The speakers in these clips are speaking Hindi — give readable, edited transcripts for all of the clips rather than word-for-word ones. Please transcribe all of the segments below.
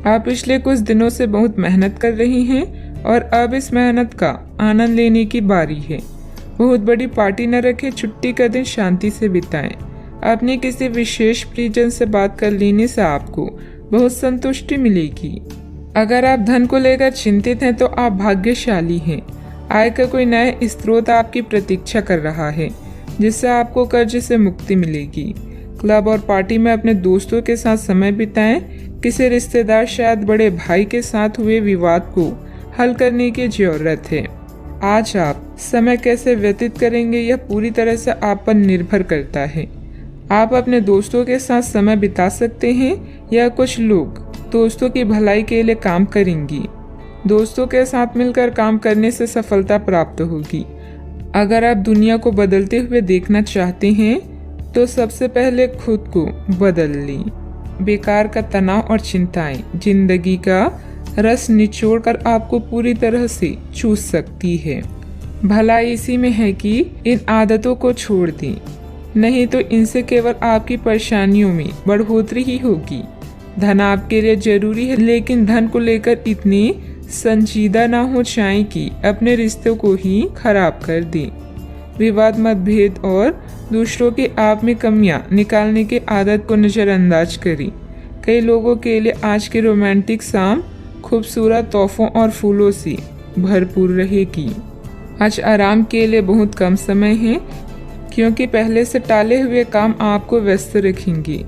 आप पिछले कुछ दिनों से बहुत मेहनत कर रही हैं और अब इस मेहनत का आनंद लेने की बारी है। बहुत बड़ी पार्टी न रखें, छुट्टी का दिन शांति से बिताएं। अपने किसी विशेष प्रियजन से बात कर लेने से आपको बहुत संतुष्टि मिलेगी। अगर आप धन को लेकर चिंतित हैं तो आप भाग्यशाली हैं। आय का कोई नया स्रोत आपकी प्रतीक्षा कर रहा है, जिससे आपको कर्ज से मुक्ति मिलेगी। क्लब और पार्टी में अपने दोस्तों के साथ समय बिताएं। किसी रिश्तेदार, शायद बड़े भाई के साथ हुए विवाद को हल करने की जरूरत है। आज आप समय कैसे व्यतीत करेंगे यह पूरी तरह से आप पर निर्भर करता है। आप अपने दोस्तों के साथ समय बिता सकते हैं या कुछ लोग दोस्तों की भलाई के लिए काम करेंगी। दोस्तों के साथ मिलकर काम करने से सफलता प्राप्त होगी। अगर आप दुनिया को बदलते हुए देखना चाहते हैं तो सबसे पहले खुद को बदल लें। बेकार का तनाव और चिंताएं जिंदगी का रस निचोड़कर आपको पूरी तरह से चूस सकती है। भलाई इसी में है कि इन आदतों को छोड़ दें, नहीं तो इनसे केवल आपकी परेशानियों में बढ़ोतरी ही होगी। धन आपके लिए जरूरी है, लेकिन धन को लेकर इतनी संजीदा ना हो जाए कि अपने रिश्तों को ही खराब कर दें। विवाद, मतभेद और दूसरों की आप में कमियां निकालने की आदत को नज़रअंदाज करें। कई लोगों के लिए आज की रोमांटिक शाम खूबसूरत तोहफों और फूलों से भरपूर रहेगी। आज आराम के लिए बहुत कम समय है, क्योंकि पहले से टाले हुए काम आपको व्यस्त रखेंगे।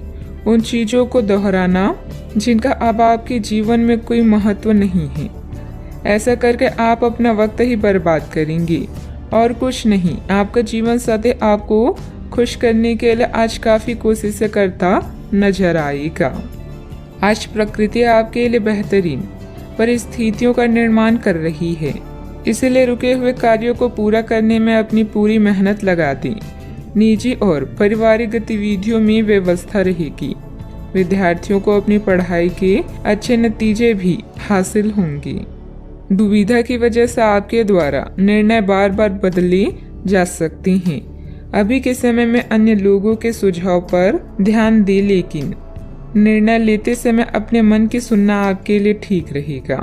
उन चीज़ों को दोहराना जिनका अब आपके जीवन में कोई महत्व नहीं है। ऐसा करके आप अपना वक्त ही बर्बाद करेंगे और कुछ नहीं। आपका जीवन साथी आपको खुश करने के लिए आज काफ़ी कोशिशें करता नजर आएगा। आज प्रकृति आपके लिए बेहतरीन परिस्थितियों का निर्माण कर रही है, इसलिए रुके हुए कार्यों को पूरा करने में अपनी पूरी मेहनत लगा दें। निजी और पारिवारिक गतिविधियों में व्यवस्था रहेगी। विद्यार्थियों को अपनी पढ़ाई के अच्छे नतीजे भी हासिल होंगे। दुविधा की वजह से आपके द्वारा निर्णय बार बार बदले जा सकते हैं। अभी के समय में अन्य लोगों के सुझाव पर ध्यान दें, लेकिन निर्णय लेते समय अपने मन की सुनना आपके लिए ठीक रहेगा।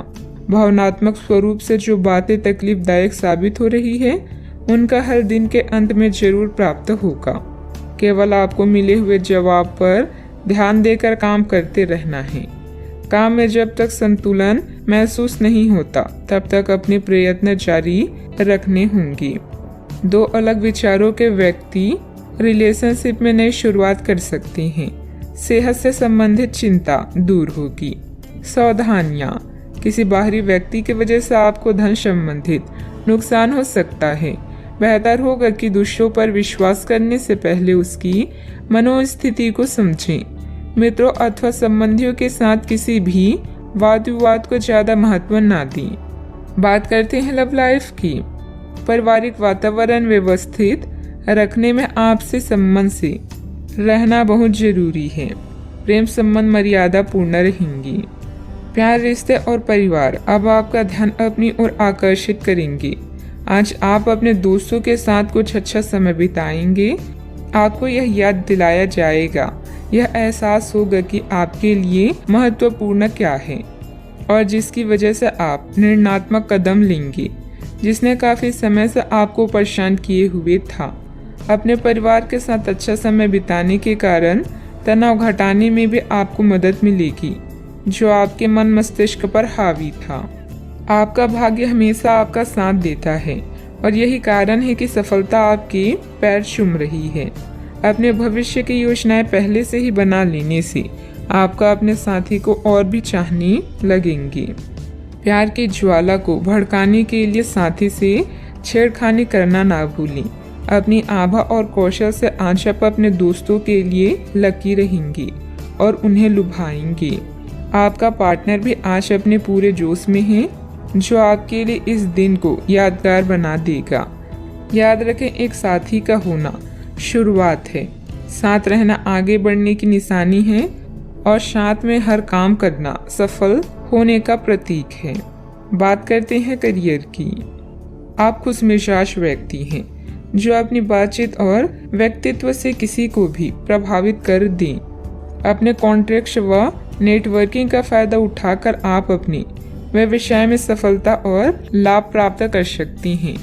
भावनात्मक स्वरूप से जो बातें तकलीफदायक साबित हो रही है, उनका हल दिन के अंत में जरूर प्राप्त होगा। केवल आपको मिले हुए जवाब पर ध्यान देकर काम करते रहना है। काम में जब तक संतुलन महसूस नहीं होता, तब तक अपने प्रयत्न जारी रखने होंगे। दो अलग विचारों के व्यक्ति रिलेशनशिप में नई शुरुआत कर सकते हैं। सेहत से संबंधित चिंता दूर होगी। सावधानियां, किसी बाहरी व्यक्ति की वजह से आपको धन संबंधित नुकसान हो सकता है। बेहतर होगा कि दूसरों पर विश्वास करने से पहले उसकी मनोस्थिति को समझें। मित्रों अथवा संबंधियों के साथ किसी भी वाद विवाद को ज्यादा महत्व ना दें। बात करते हैं लव लाइफ की। पारिवारिक वातावरण व्यवस्थित रखने में आपसे संबंध से रहना बहुत जरूरी है। प्रेम संबंध मर्यादा पूर्ण रहेंगी। प्यार, रिश्ते और परिवार अब आपका ध्यान अपनी ओर आकर्षित करेंगे। आज आप अपने दोस्तों के साथ कुछ अच्छा समय बिताएंगे। आपको यह याद दिलाया जाएगा, यह एहसास होगा कि आपके लिए महत्वपूर्ण क्या है और जिसकी वजह से आप निर्णयात्मक कदम लेंगे, जिसने काफी समय से आपको परेशान किए हुए था। अपने परिवार के साथ अच्छा समय बिताने के कारण तनाव घटाने में भी आपको मदद मिलेगी, जो आपके मन मस्तिष्क पर हावी था। आपका भाग्य हमेशा आपका साथ देता है और यही कारण है कि सफलता आपके पैर चूम रही है। अपने भविष्य की योजनाएं पहले से ही बना लेने से आपका अपने साथी को और भी चाहने लगेंगे। प्यार की ज्वाला को भड़काने के लिए साथी से छेड़खानी करना ना भूलें। अपनी आभा और कौशल से आज आप अपने दोस्तों के लिए लकी रहेंगे और उन्हें लुभाएंगे। आपका पार्टनर भी आज अपने पूरे जोश में है, जो आपके लिए इस दिन को यादगार बना देगा। याद रखें, एक साथी का होना शुरुआत है, साथ रहना आगे बढ़ने की निशानी है और साथ में हर काम करना सफल होने का प्रतीक है। बात करते हैं करियर की। आप खुशमिजाज व्यक्ति हैं, जो अपनी बातचीत और व्यक्तित्व से किसी को भी प्रभावित कर दें। अपने कॉन्ट्रैक्ट व नेटवर्किंग का फायदा उठाकर आप अपनी व्यवसाय में सफलता और लाभ प्राप्त कर सकती हैं।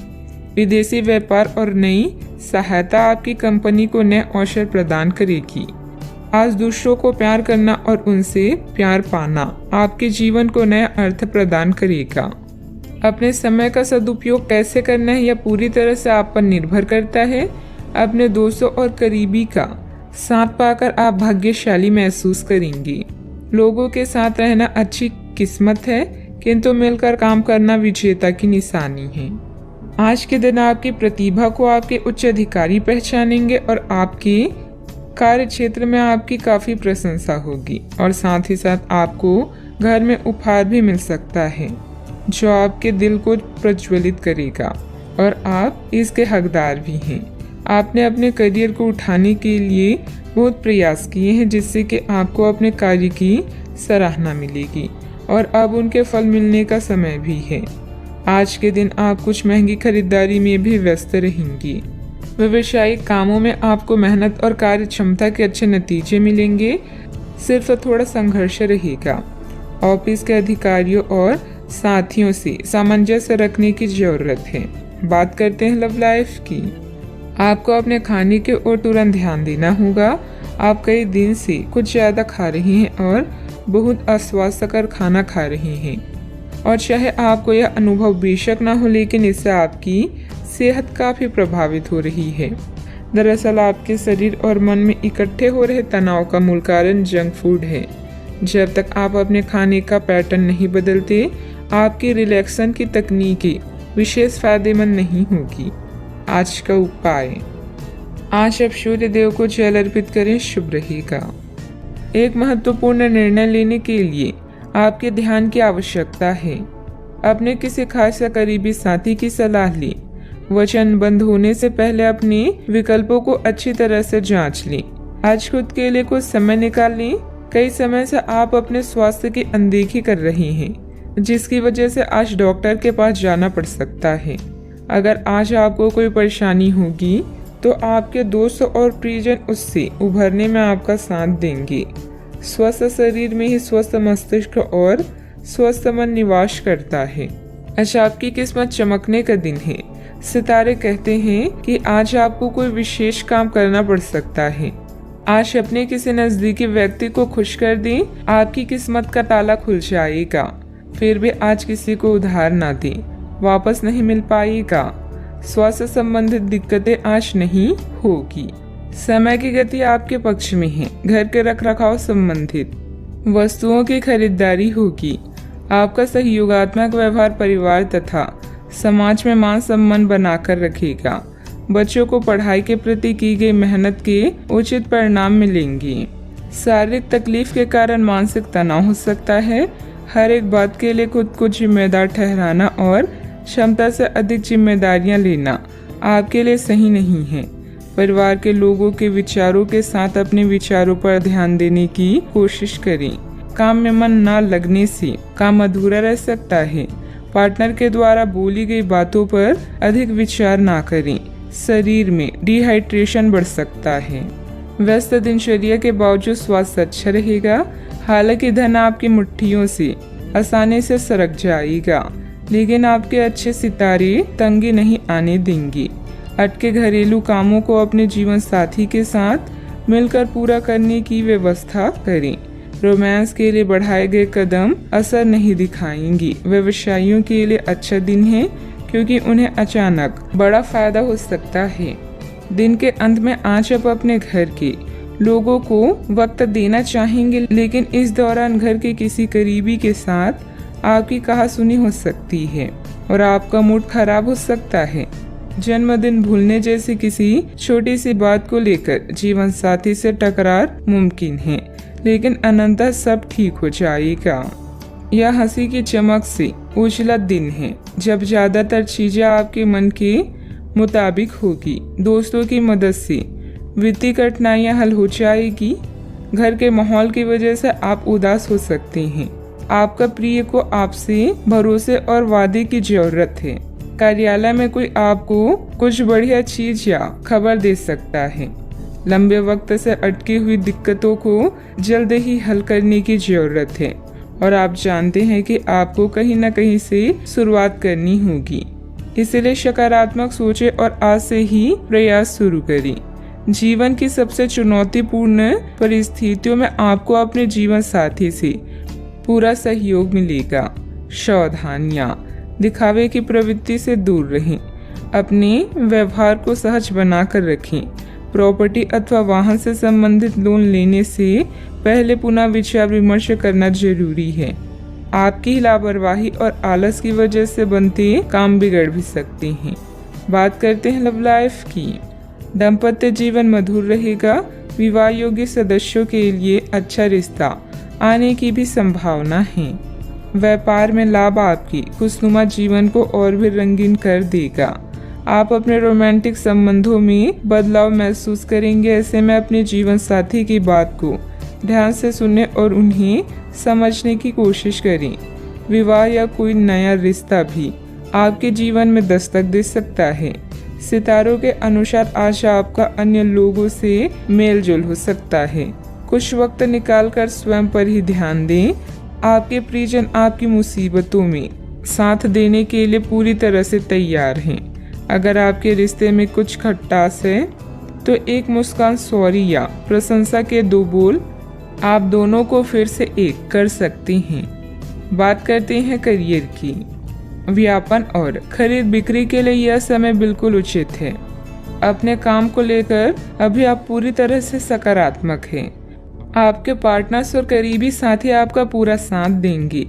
विदेशी व्यापार और नई सहायता आपकी कंपनी को नए अवसर प्रदान करेगी। आज दूसरों को प्यार करना और उनसे प्यार पाना आपके जीवन को नया अर्थ प्रदान करेगा। अपने समय का सदुपयोग कैसे करना है यह पूरी तरह से आप पर निर्भर करता है। अपने दोस्तों और करीबी का साथ पाकर आप भाग्यशाली महसूस करेंगे। लोगों के साथ रहना अच्छी किस्मत है, किंतु मिलकर काम करना विजेता की निशानी है। आज के दिन आपकी प्रतिभा को आपके उच्च अधिकारी पहचानेंगे और आपके कार्य क्षेत्र में आपकी काफी प्रशंसा होगी और साथ ही साथ आपको घर में उपहार भी मिल सकता है जो आपके दिल को प्रज्वलित करेगा और आप इसके हकदार भी हैं। आपने अपने करियर को उठाने के लिए बहुत प्रयास किए हैं जिससे कि आपको अपने कार्य की सराहना मिलेगी और अब उनके फल मिलने का समय भी है। आज के दिन आप कुछ महंगी खरीदारी में भी व्यस्त रहेंगी। व्यावसायिक कामों में आपको मेहनत और कार्य क्षमता के अच्छे नतीजे मिलेंगे, सिर्फ थोड़ा संघर्ष रहेगा। ऑफिस के अधिकारियों और साथियों से सामंजस्य रखने की जरूरत है। बात करते हैं लव लाइफ की। आपको अपने खाने के ओर तुरंत ध्यान देना होगा। आप कई दिन से कुछ ज्यादा खा रही हैं और बहुत अस्वास्थ्यकर खाना खा रही हैं और चाहे आपको यह अनुभव बेशक ना हो, लेकिन इससे आपकी सेहत काफी प्रभावित हो रही है। दरअसल आपके शरीर और मन में इकट्ठे हो रहे तनाव का मूल कारण जंक फूड है। जब तक आप अपने खाने का पैटर्न नहीं बदलते, आपकी रिलैक्सन की तकनीकें विशेष फायदेमंद नहीं होगी। आज का उपाय, आज आप सूर्य देव को जल अर्पित करें, शुभ रहेगा। एक महत्वपूर्ण निर्णय लेने के लिए आपके ध्यान की आवश्यकता है। अपने किसी खास या करीबी साथी की सलाह लें। वचनबद्ध होने से पहले अपने विकल्पों को अच्छी तरह से जांच लें। आज खुद के लिए कुछ समय निकाल लें। कई समय से आप अपने स्वास्थ्य की अनदेखी कर रहे हैं, जिसकी वजह से आज डॉक्टर के पास जाना पड़ सकता है। अगर आज आपको कोई परेशानी होगी तो आपके दोस्त और प्रियजन उससे उभरने में आपका साथ देंगे। स्वस्थ शरीर में ही स्वस्थ मस्तिष्क और स्वस्थ मन निवास करता है। आज आपकी किस्मत चमकने का दिन है। सितारे कहते हैं कि आज आपको कोई विशेष काम करना पड़ सकता है। आज अपने किसी नजदीकी व्यक्ति को खुश कर दें, आपकी किस्मत का ताला खुल जाएगा। फिर भी आज किसी को उधार ना दें, वापस नहीं मिल पाएगा। स्वास्थ्य संबंधित दिक्कतें आज नहीं होगी। समय की गति आपके पक्ष में है। घर के रखरखाव संबंधित वस्तुओं की खरीदारी होगी। आपका सहयोगात्मक व्यवहार परिवार तथा समाज में मान सम्मान बनाकर रखेगा। बच्चों को पढ़ाई के प्रति की गई मेहनत के उचित परिणाम मिलेंगे। शारीरिक तकलीफ के कारण मानसिक तनाव हो सकता है। हर एक बात के लिए खुद को जिम्मेदार ठहराना और क्षमता से अधिक जिम्मेदारियां लेना आपके लिए सही नहीं है। परिवार के लोगों के विचारों के साथ अपने विचारों पर ध्यान देने की कोशिश करें। काम में मन न लगने से काम अधूरा रह सकता है। पार्टनर के द्वारा बोली गई बातों पर अधिक विचार ना करें। शरीर में डिहाइड्रेशन बढ़ सकता है। व्यस्त दिनचर्या के बावजूद स्वास्थ्य अच्छा रहेगा। हालांकि धन आपकी मुट्ठियों से आसानी से सरक जाएगा, लेकिन आपके अच्छे सितारे तंगी नहीं आने देंगे। अटके घरेलू कामों को अपने जीवन साथी के साथ मिलकर पूरा करने की व्यवस्था करें। रोमांस के लिए बढ़ाए गए कदम असर नहीं दिखाएंगे। व्यवसायियों के लिए अच्छा दिन है, क्योंकि उन्हें अचानक बड़ा फायदा हो सकता है। दिन के अंत में आज आप अपने घर के लोगों को वक्त देना चाहेंगे, लेकिन इस दौरान घर के किसी करीबी के साथ आपकी कहासुनी हो सकती है और आपका मूड खराब हो सकता है। जन्मदिन भूलने जैसी किसी छोटी सी बात को लेकर जीवन साथी से टकरार मुमकिन है, लेकिन अनंततः सब ठीक हो जाएगा। यह हंसी की चमक से उजला दिन है, जब ज्यादातर चीजें आपके मन के मुताबिक होगी। दोस्तों की मदद से वित्तीय कठिनाइयां हल हो जाएगी। घर के माहौल की वजह से आप उदास हो सकते हैं। आपका प्रिय को आपसे भरोसे और वादे की जरूरत है। कार्यालय में कोई आपको कुछ बढ़िया चीज या खबर दे सकता है। लंबे वक्त से अटकी हुई दिक्कतों को जल्द ही हल करने की जरूरत है और आप जानते हैं कि आपको कहीं न कहीं से शुरुआत करनी होगी। इसलिए सकारात्मक सोचें और आज से ही प्रयास शुरू करें। जीवन की सबसे चुनौतीपूर्ण परिस्थितियों में आपको अपने जीवन साथी से पूरा सहयोग मिलेगा। सावधानियां, दिखावे की प्रवृत्ति से दूर रहें। अपने व्यवहार को सहज बनाकर रखें। प्रॉपर्टी अथवा वाहन से संबंधित लोन लेने से पहले पुनः विचार विमर्श करना जरूरी है। आपकी लापरवाही और आलस की वजह से बनते काम बिगड़ भी सकते हैं। बात करते हैं लव लाइफ की। दाम्पत्य जीवन मधुर रहेगा। विवाह योग्य सदस्यों के लिए अच्छा रिश्ता आने की भी संभावना है। व्यापार में लाभ आपकी खुशनुमा जीवन को और भी रंगीन कर देगा। आप अपने रोमांटिक संबंधों में बदलाव महसूस करेंगे। ऐसे में अपने जीवन साथी की बात को ध्यान से सुनें और उन्हें समझने की कोशिश करें। विवाह या कोई नया रिश्ता भी आपके जीवन में दस्तक दे सकता है। सितारों के अनुसार आज आपका अन्य लोगों से मेलजोल हो सकता है। कुछ वक्त निकालकर स्वयं पर ही ध्यान दें। आपके प्रियजन आपकी मुसीबतों में साथ देने के लिए पूरी तरह से तैयार हैं। अगर आपके रिश्ते में कुछ खटास है तो एक मुस्कान, सॉरी या प्रशंसा के 2 बोल आप दोनों को फिर से एक कर सकते हैं। बात करते हैं करियर की। व्यापार और खरीद बिक्री के लिए यह समय बिल्कुल उचित है। अपने काम को लेकर अभी आप पूरी तरह से सकारात्मक हैं। आपके पार्टनर्स और करीबी साथी आपका पूरा साथ देंगे।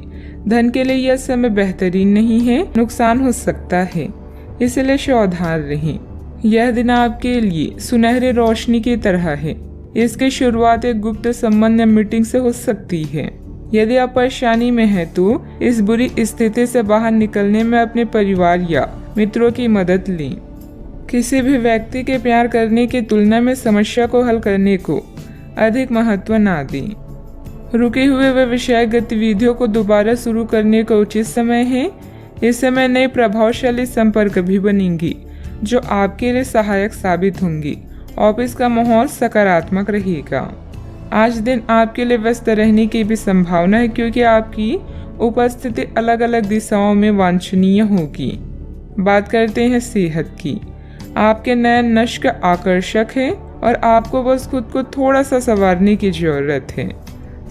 धन के लिए यह समय बेहतरीन नहीं है, नुकसान हो सकता है, इसलिए सावधान रहें। यह दिन आपके लिए सुनहरी रोशनी की तरह है। इसकी शुरुआत एक गुप्त संबंध या मीटिंग से हो सकती है। यदि आप परेशानी में हैं तो इस बुरी स्थिति से बाहर निकलने में अपने परिवार या मित्रों की मदद लें। किसी भी व्यक्ति के प्यार करने की तुलना में समस्या को हल करने को अधिक महत्व ना दें। रुके हुए वे विषय गतिविधियों को दोबारा शुरू करने का उचित समय है। इस समय नए प्रभावशाली संपर्क भी बनेंगी जो आपके लिए सहायक साबित होंगी। ऑफिस का माहौल सकारात्मक रहेगा। आज दिन आपके लिए व्यस्त रहने की भी संभावना है क्योंकि आपकी उपस्थिति अलग अलग दिशाओं में वांछनीय होगी। बात करते हैं सेहत की। आपके नयन नश्क आकर्षक है और आपको बस खुद को थोड़ा सा संवारने की जरूरत है।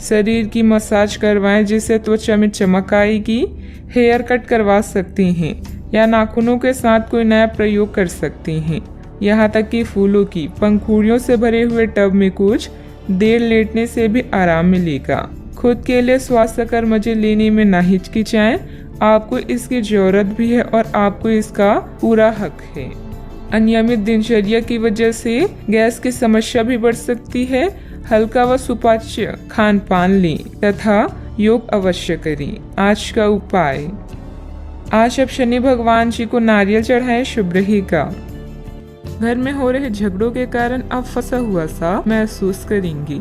शरीर की मसाज करवाएं जिससे त्वचा में चमक आएगी। हेयर कट करवा सकते हैं या नाखूनों के साथ कोई नया प्रयोग कर सकते हैं। यहाँ तक कि फूलों की पंखुड़ियों से भरे हुए टब में कुछ देर लेटने से भी आराम मिलेगा। खुद के लिए स्वास्थ्यकर मजे लेने में ना हिचकिचाएं। आपको इसकी जरूरत भी है और आपको इसका पूरा हक है। अनियमित दिनचर्या की वजह से गैस की समस्या भी बढ़ सकती है। हल्का व सुपाच्य खान पान लें तथा योग अवश्य करें। आज का उपाय, आज आप शनि भगवान जी को नारियल चढ़ाएं, शुभ रहेगा। घर में हो रहे झगड़ों के कारण आप फंसा हुआ सा महसूस करेंगी।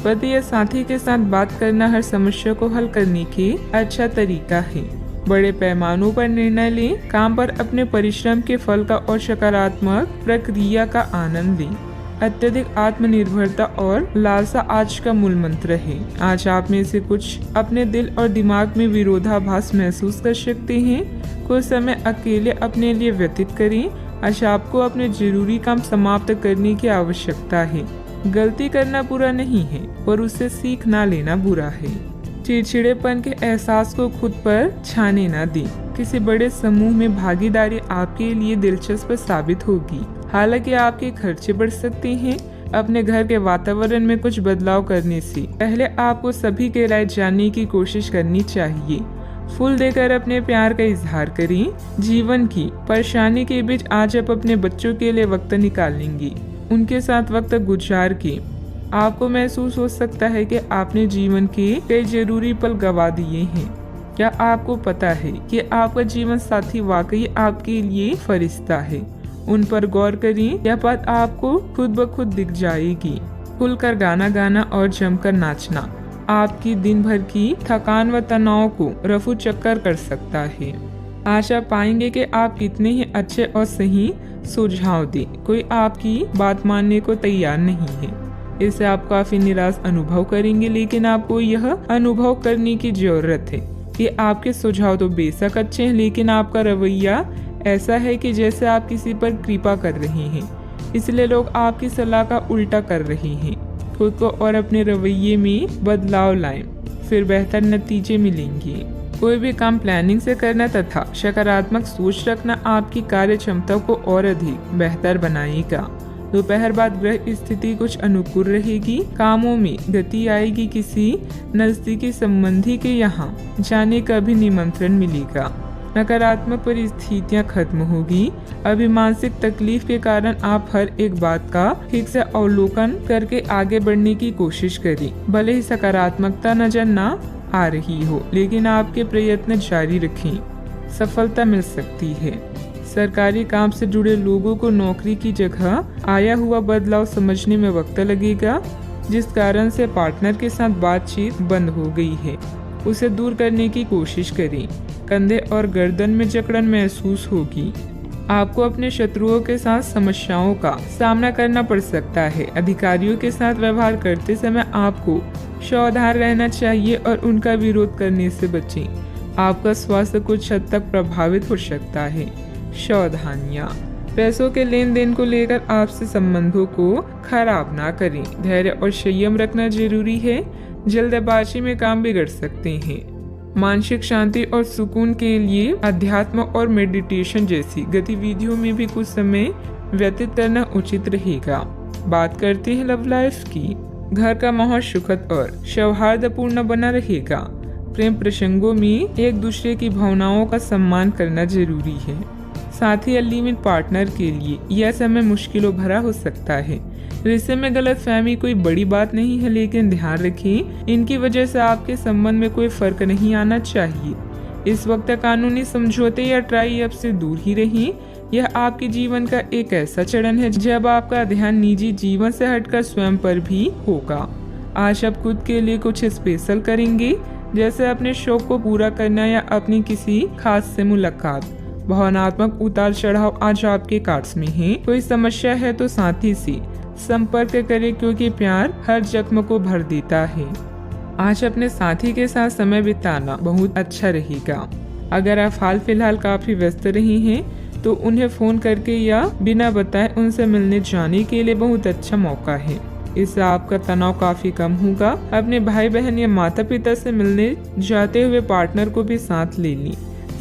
पति या साथी के साथ बात करना हर समस्या को हल करने की अच्छा तरीका है। बड़े पैमानों पर निर्णय लें। काम पर अपने परिश्रम के फल का और सकारात्मक प्रक्रिया का आनंद लें। अत्यधिक आत्मनिर्भरता और लालसा आज का मूल मंत्र है। आज आप में से कुछ अपने दिल और दिमाग में विरोधाभास महसूस कर सकते हैं। कुछ समय अकेले अपने लिए व्यतीत करें। आज आपको अपने जरूरी काम समाप्त करने की आवश्यकता है। गलती करना बुरा नहीं है पर उससे सीख ना लेना बुरा है। चिड़चिड़ेपन के एहसास को खुद पर छाने ना दें। किसी बड़े समूह में भागीदारी आपके लिए दिलचस्प साबित होगी। हालांकि आपके खर्चे बढ़ सकते हैं। अपने घर के वातावरण में कुछ बदलाव करने से पहले आपको सभी की राय जानने की कोशिश करनी चाहिए। फूल देकर अपने प्यार का इजहार करें। जीवन की परेशानी के बीच आज आप अपने बच्चों के लिए वक्त निकालेंगी। उनके साथ वक्त गुजार के आपको महसूस हो सकता है कि आपने जीवन के कई जरूरी पल गवा दिए हैं। क्या आपको पता है कि आपका जीवन साथी वाकई आपके लिए फरिश्ता है? उन पर गौर करें। यह बात आपको खुद ब खुद दिख जाएगी। खुलकर गाना गाना और जमकर नाचना आपकी दिन भर की थकान व तनाव को रफू चक्कर कर सकता है। आज आप पाएंगे कि आप कितने ही अच्छे और सही सुझाव दें, कोई आपकी बात मानने को तैयार नहीं है। इससे आप काफी निराश अनुभव करेंगे, लेकिन आपको यह अनुभव करने की जरूरत है कि आपके सुझाव तो बेशक अच्छे हैं, लेकिन आपका रवैया ऐसा है कि जैसे आप किसी पर कृपा कर रहे हैं, इसलिए लोग आपकी सलाह का उल्टा कर रहे हैं। खुद को और अपने रवैये में बदलाव लाएं, फिर बेहतर नतीजे मिलेंगे। कोई भी काम प्लानिंग से करना तथा सकारात्मक सोच रखना आपकी कार्य क्षमता को और अधिक बेहतर बनाएगा। दोपहर बाद ग्रह स्थिति कुछ अनुकूल रहेगी, कामों में गति आएगी, किसी नजदीकी संबंधी के यहाँ जाने का भी निमंत्रण मिलेगा। नकारात्मक परिस्थितियां खत्म होगी। अभी मानसिक तकलीफ के कारण आप हर एक बात का ठीक से अवलोकन करके आगे बढ़ने की कोशिश करें। भले ही सकारात्मकता नजर ना आ रही हो, लेकिन आपके प्रयत्न जारी रखें, सफलता मिल सकती है। सरकारी काम से जुड़े लोगों को नौकरी की जगह आया हुआ बदलाव समझने में वक्त लगेगा, जिस कारण से पार्टनर के साथ बातचीत बंद हो गई है, उसे दूर करने की कोशिश करें। कंधे और गर्दन में जकड़न महसूस होगी। आपको अपने शत्रुओं के साथ समस्याओं का सामना करना पड़ सकता है। अधिकारियों के साथ व्यवहार करते समय आपको सावधान रहना चाहिए और उनका विरोध करने से बचें। आपका स्वास्थ्य कुछ हद तक प्रभावित हो सकता है। सावधानियां, पैसों के लेन देन को लेकर आपसे संबंधों को खराब ना करें। धैर्य और संयम रखना जरूरी है, जल्दबाजी में काम बिगड़ सकते हैं। मानसिक शांति और सुकून के लिए अध्यात्म और मेडिटेशन जैसी गतिविधियों में भी कुछ समय व्यतीत करना उचित रहेगा। बात करते हैं लव लाइफ की। घर का माहौल सुखद और सौहार्दपूर्ण बना रहेगा। प्रेम प्रसंगों में एक दूसरे की भावनाओं का सम्मान करना जरूरी है। साथ ही अलिमिट पार्टनर के लिए यह समय मुश्किलों भरा हो सकता है। रिश्ते में गलतफहमी कोई बड़ी बात नहीं है, लेकिन ध्यान रखें, इनकी वजह से आपके संबंध में कोई फर्क नहीं आना चाहिए। इस वक्त कानूनी समझौते या ट्राई अप से दूर ही रहें। यह आपके जीवन का एक ऐसा चरण है जब आपका ध्यान निजी जीवन से हटकर स्वयं पर भी होगा। आज आप खुद के लिए कुछ स्पेशल करेंगे, जैसे अपने शौक को पूरा करना या अपनी किसी खास से मुलाकात। भावनात्मक उतार चढ़ाव आज आपके कार्ड्स में है। कोई समस्या है तो साथी से संपर्क करें, क्योंकि प्यार हर जख्म को भर देता है। आज अपने साथी के साथ समय बिताना बहुत अच्छा रहेगा। अगर आप हाल फिलहाल काफी व्यस्त रही हैं, तो उन्हें फोन करके या बिना बताए उनसे मिलने जाने के लिए बहुत अच्छा मौका है। इससे आपका तनाव काफी कम होगा। अपने भाई बहन या माता पिता से मिलने जाते हुए पार्टनर को भी साथ ले लें।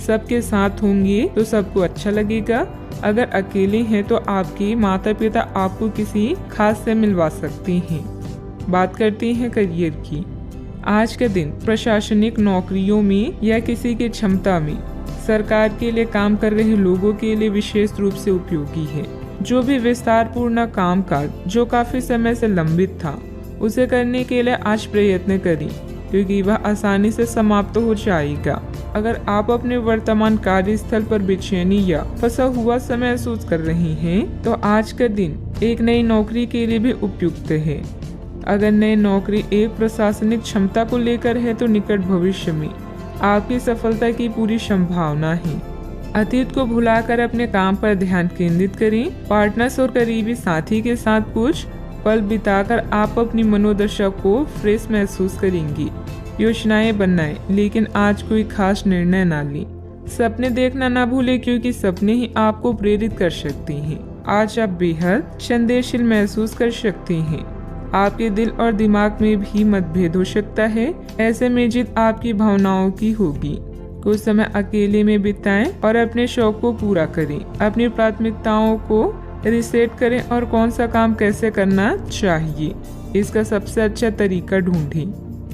सबके साथ होंगे तो सबको अच्छा लगेगा। अगर अकेले हैं तो आपके माता पिता आपको किसी खास से मिलवा सकते हैं। बात करते हैं करियर की। आज के दिन प्रशासनिक नौकरियों में या किसी की क्षमता में सरकार के लिए काम कर रहे लोगों के लिए विशेष रूप से उपयोगी है। जो भी विस्तार पूर्ण कामकाज जो काफी समय से लंबित था, उसे करने के लिए आज प्रयत्न करें, क्योंकि वह आसानी से समाप्त हो जाएगा। अगर आप अपने वर्तमान कार्यस्थल पर बेचैनी या फंसा हुआ समय महसूस कर रहे हैं, तो आज का दिन एक नई नौकरी के लिए भी उपयुक्त है। अगर नई नौकरी एक प्रशासनिक क्षमता को लेकर है, तो निकट भविष्य में आपकी सफलता की पूरी संभावना है। अतीत को भुलाकर अपने काम पर ध्यान केंद्रित करें। पार्टनर्स और करीबी साथी के साथ कुछ पल बिताकर आप अपनी मनोदशा को फ्रेश महसूस करेंगी। योजनाएं बनाएं, लेकिन आज कोई खास निर्णय ना लें। सपने देखना ना भूलें, क्योंकि सपने ही आपको प्रेरित कर सकते हैं। आज आप बेहद संदेशशील महसूस कर सकते हैं। आपके दिल और दिमाग में भी मतभेद हो सकता है। ऐसे में जीत आपकी भावनाओं की होगी। कुछ समय अकेले में बिताएं और अपने शौक को पूरा करें। अपनी प्राथमिकताओं को रिसेट करें और कौन सा काम कैसे करना चाहिए, इसका सबसे अच्छा तरीका ढूंढें।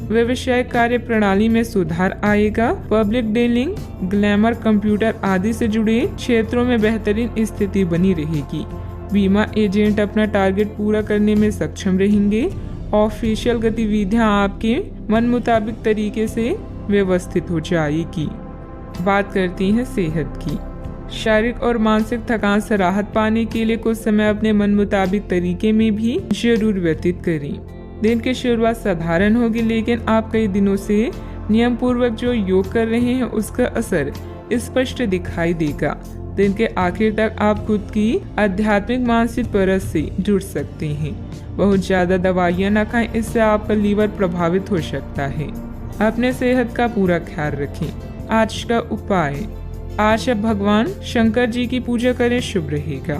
व्यवसायिक कार्य प्रणाली में सुधार आएगा। पब्लिक डीलिंग, ग्लैमर, कंप्यूटर आदि से जुड़े क्षेत्रों में बेहतरीन स्थिति बनी रहेगी। बीमा एजेंट अपना टारगेट पूरा करने में सक्षम रहेंगे। ऑफिशियल गतिविधियां आपके मन मुताबिक तरीके से व्यवस्थित हो जाएगी। बात करती हैं सेहत की। शारीरिक और मानसिक थकान से राहत पाने के लिए कुछ समय अपने मन मुताबिक तरीके में भी जरूर व्यतीत करें। दिन की शुरुआत साधारण होगी, लेकिन आप कई दिनों से नियम पूर्वक जो योग कर रहे हैं, उसका असर स्पष्ट दिखाई देगा। दिन के आखिर तक आप खुद की आध्यात्मिक मानसिक परत से जुड़ सकते हैं। बहुत ज्यादा दवाइयाँ न खाएं, इससे आपका लीवर प्रभावित हो सकता है। अपने सेहत का पूरा ख्याल रखें। आज का उपाय, आज आप भगवान शंकर जी की पूजा करें, शुभ रहेगा।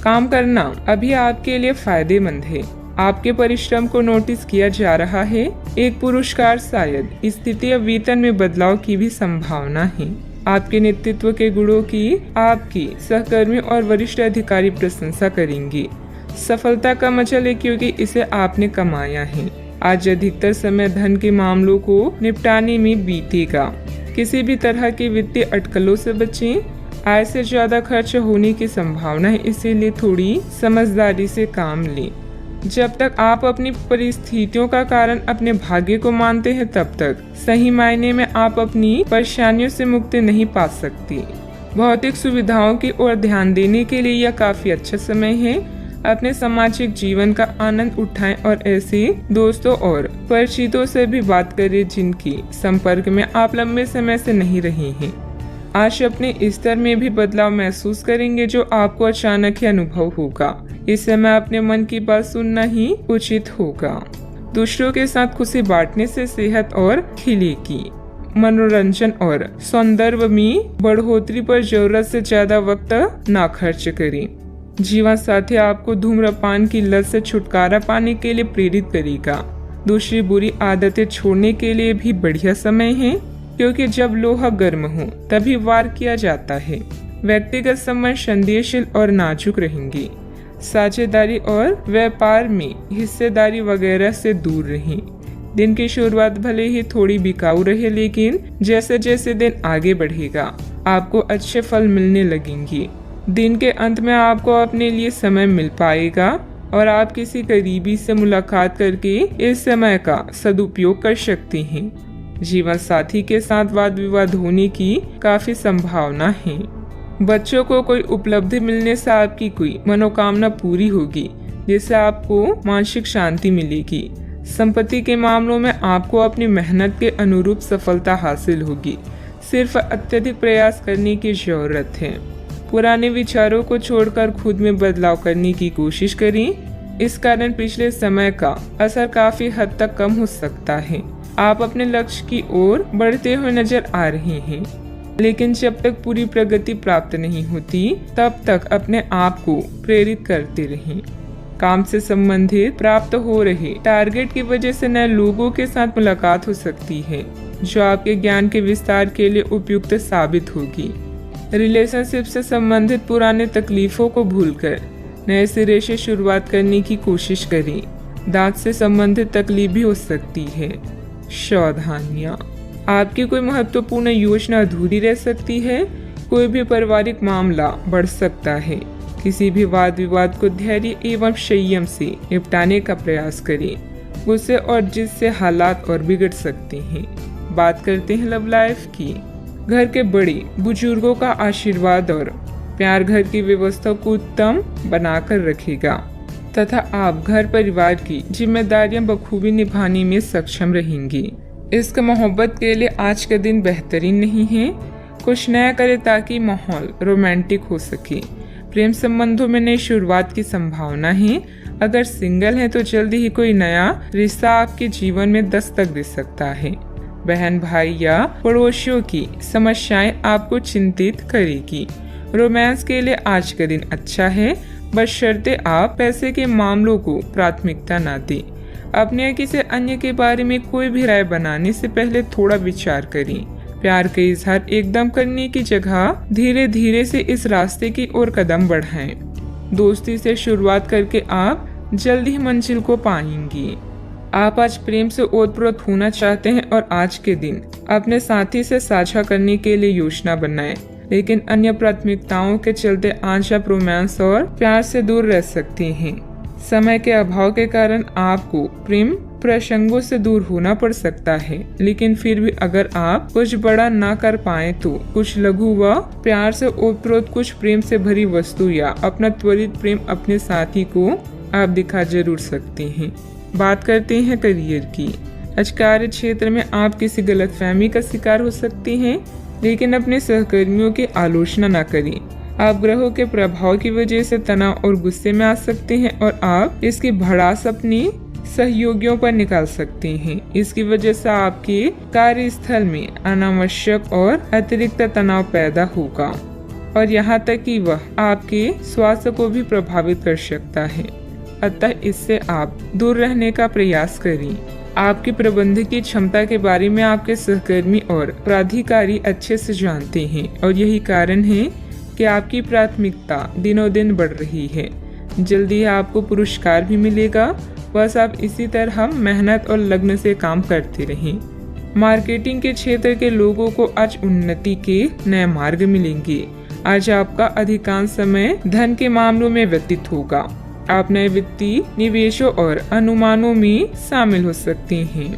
काम करना अभी आपके लिए फायदेमंद है। आपके परिश्रम को नोटिस किया जा रहा है। एक पुरस्कार, शायद स्थिति या वेतन में बदलाव की भी संभावना है। आपके नेतृत्व के गुणों की आपकी सहकर्मी और वरिष्ठ अधिकारी प्रशंसा करेंगे। सफलता का मजा ले, क्योंकि इसे आपने कमाया है। आज अधिकतर समय धन के मामलों को निपटाने में बीतेगा। किसी भी तरह की वित्तीय अटकलों से बचें। आय से ज्यादा खर्च होने की संभावना है, इसीलिए थोड़ी समझदारी से काम लें। जब तक आप अपनी परिस्थितियों का कारण अपने भाग्य को मानते हैं, तब तक सही मायने में आप अपनी परेशानियों से मुक्ति नहीं पा सकती। भौतिक सुविधाओं की ओर ध्यान देने के लिए यह काफी अच्छा समय है। अपने सामाजिक जीवन का आनंद उठाएं और ऐसे दोस्तों और परिचितों से भी बात करें जिनकी संपर्क में आप लंबे समय से नहीं रहे हैं। आज अपने स्तर में भी बदलाव महसूस करेंगे, जो आपको अचानक ही अनुभव होगा। इस समय अपने मन की बात सुनना ही उचित होगा। दूसरों के साथ खुशी बांटने से सेहत और खिलेगी। मनोरंजन और सौंदर्य में बढ़ोतरी पर जरूरत से ज्यादा वक्त ना खर्च करें। जीवन साथी आपको धूम्रपान की लत से छुटकारा पाने के लिए प्रेरित करेगा। दूसरी बुरी आदतें छोड़ने के लिए भी बढ़िया समय है, क्योंकि जब लोहा गर्म हो तभी वार किया जाता है। व्यक्तिगत संबंध संदेहशील और नाजुक रहेंगे। साझेदारी और व्यापार में हिस्सेदारी वगैरह से दूर रहें। दिन की शुरुआत भले ही थोड़ी बिकाऊ रहे, लेकिन जैसे जैसे दिन आगे बढ़ेगा आपको अच्छे फल मिलने लगेंगे। दिन के अंत में आपको अपने लिए समय मिल पाएगा और आप किसी करीबी से मुलाकात करके इस समय का सदुपयोग कर सकते हैं। जीवन साथी के साथ वाद विवाद होने की काफी संभावना है। बच्चों को कोई उपलब्धि मिलने से आपकी कोई मनोकामना पूरी होगी, जिससे आपको मानसिक शांति मिलेगी। संपत्ति के मामलों में आपको अपनी मेहनत के अनुरूप सफलता हासिल होगी। सिर्फ अत्यधिक प्रयास करने की जरूरत है। पुराने विचारों को छोड़कर खुद में बदलाव करने की कोशिश करें। इस कारण पिछले समय का असर काफी हद तक कम हो सकता है। आप अपने लक्ष्य की ओर बढ़ते हुए नजर आ रहे हैं, लेकिन जब तक पूरी प्रगति प्राप्त नहीं होती, तब तक अपने आप को प्रेरित करते रहें। काम से संबंधित प्राप्त हो रहे टारगेट की वजह से नए लोगों के साथ मुलाकात हो सकती है, जो आपके ज्ञान के विस्तार के लिए उपयुक्त साबित होगी। रिलेशनशिप से संबंधित पुराने तकलीफों को भूलकर नए सिरे से शुरुआत करने की कोशिश करें। दांत से संबंधित तकलीफ भी हो सकती है। सावधानियां, आपकी कोई महत्वपूर्ण योजना अधूरी रह सकती है। कोई भी पारिवारिक मामला बढ़ सकता है। किसी भी वाद विवाद को धैर्य एवं संयम से निपटाने का प्रयास करें। गुस्से और जिद से हालात और बिगड़ सकते हैं। बात करते हैं लव लाइफ की। घर के बड़े बुजुर्गों का आशीर्वाद और प्यार घर की व्यवस्था को उत्तम बनाकर रखेगा तथा आप घर परिवार की जिम्मेदारियां बखूबी निभाने में सक्षम रहेंगी। इश्क मोहब्बत के लिए आज का दिन बेहतरीन नहीं है। कुछ नया करें ताकि माहौल रोमांटिक हो सके। प्रेम संबंधों में नई शुरुआत की संभावना है। अगर सिंगल है तो जल्दी ही कोई नया रिश्ता आपके जीवन में दस्तक दे सकता है। बहन भाई या पड़ोसियों की समस्याएं आपको चिंतित करेगी। रोमांस के लिए आज का दिन अच्छा है, बशर्ते आप पैसे के मामलों को प्राथमिकता न दें। अपने या किसी अन्य के बारे में कोई भी राय बनाने से पहले थोड़ा विचार करें। प्यार का इजहार एकदम करने की जगह धीरे धीरे से इस रास्ते की ओर कदम बढ़ाएं। दोस्ती से शुरुआत करके आप जल्दी ही मंजिल को पाएंगी। आप आज प्रेम से ओतप्रोत होना चाहते हैं और आज के दिन अपने साथी से साझा करने के लिए योजना बनाएं, लेकिन अन्य प्राथमिकताओं के चलते आज आप रोमांस और प्यार से दूर रह सकते हैं। समय के अभाव के कारण आपको प्रेम प्रसंगों से दूर होना पड़ सकता है, लेकिन फिर भी अगर आप कुछ बड़ा ना कर पाए तो कुछ लघु व प्यार से ओतप्रोत कुछ प्रेम से भरी वस्तु या अपना त्वरित प्रेम अपने साथी को आप दिखा जरूर सकते हैं। बात करते हैं करियर की। आज कार्य क्षेत्र में आप किसी गलतफहमी का शिकार हो सकते हैं। लेकिन अपने सहकर्मियों की आलोचना न करें। आप ग्रहों के प्रभाव की वजह से तनाव और गुस्से में आ सकते हैं और आप इसकी भड़ास अपने सहयोगियों पर निकाल सकते हैं। इसकी वजह से आपके कार्यस्थल में अनावश्यक और अतिरिक्त तनाव पैदा होगा और यहाँ तक कि वह आपके स्वास्थ्य को भी प्रभावित कर सकता है। अतः इससे आप दूर रहने का प्रयास करें। आपकी प्रबंधकीय क्षमता के बारे में आपके सहकर्मी और प्राधिकारी अच्छे से जानते हैं और यही कारण है कि आपकी प्राथमिकता दिनों दिन बढ़ रही है। जल्दी आपको पुरस्कार भी मिलेगा। बस आप इसी तरह मेहनत और लगन से काम करते रहें। मार्केटिंग के क्षेत्र के लोगों को आज उन्नति के नए मार्ग मिलेंगे। आज आपका अधिकांश समय धन के मामलों में व्यतीत होगा। आप नए वित्तीय निवेशों और अनुमानों में शामिल हो सकते हैं।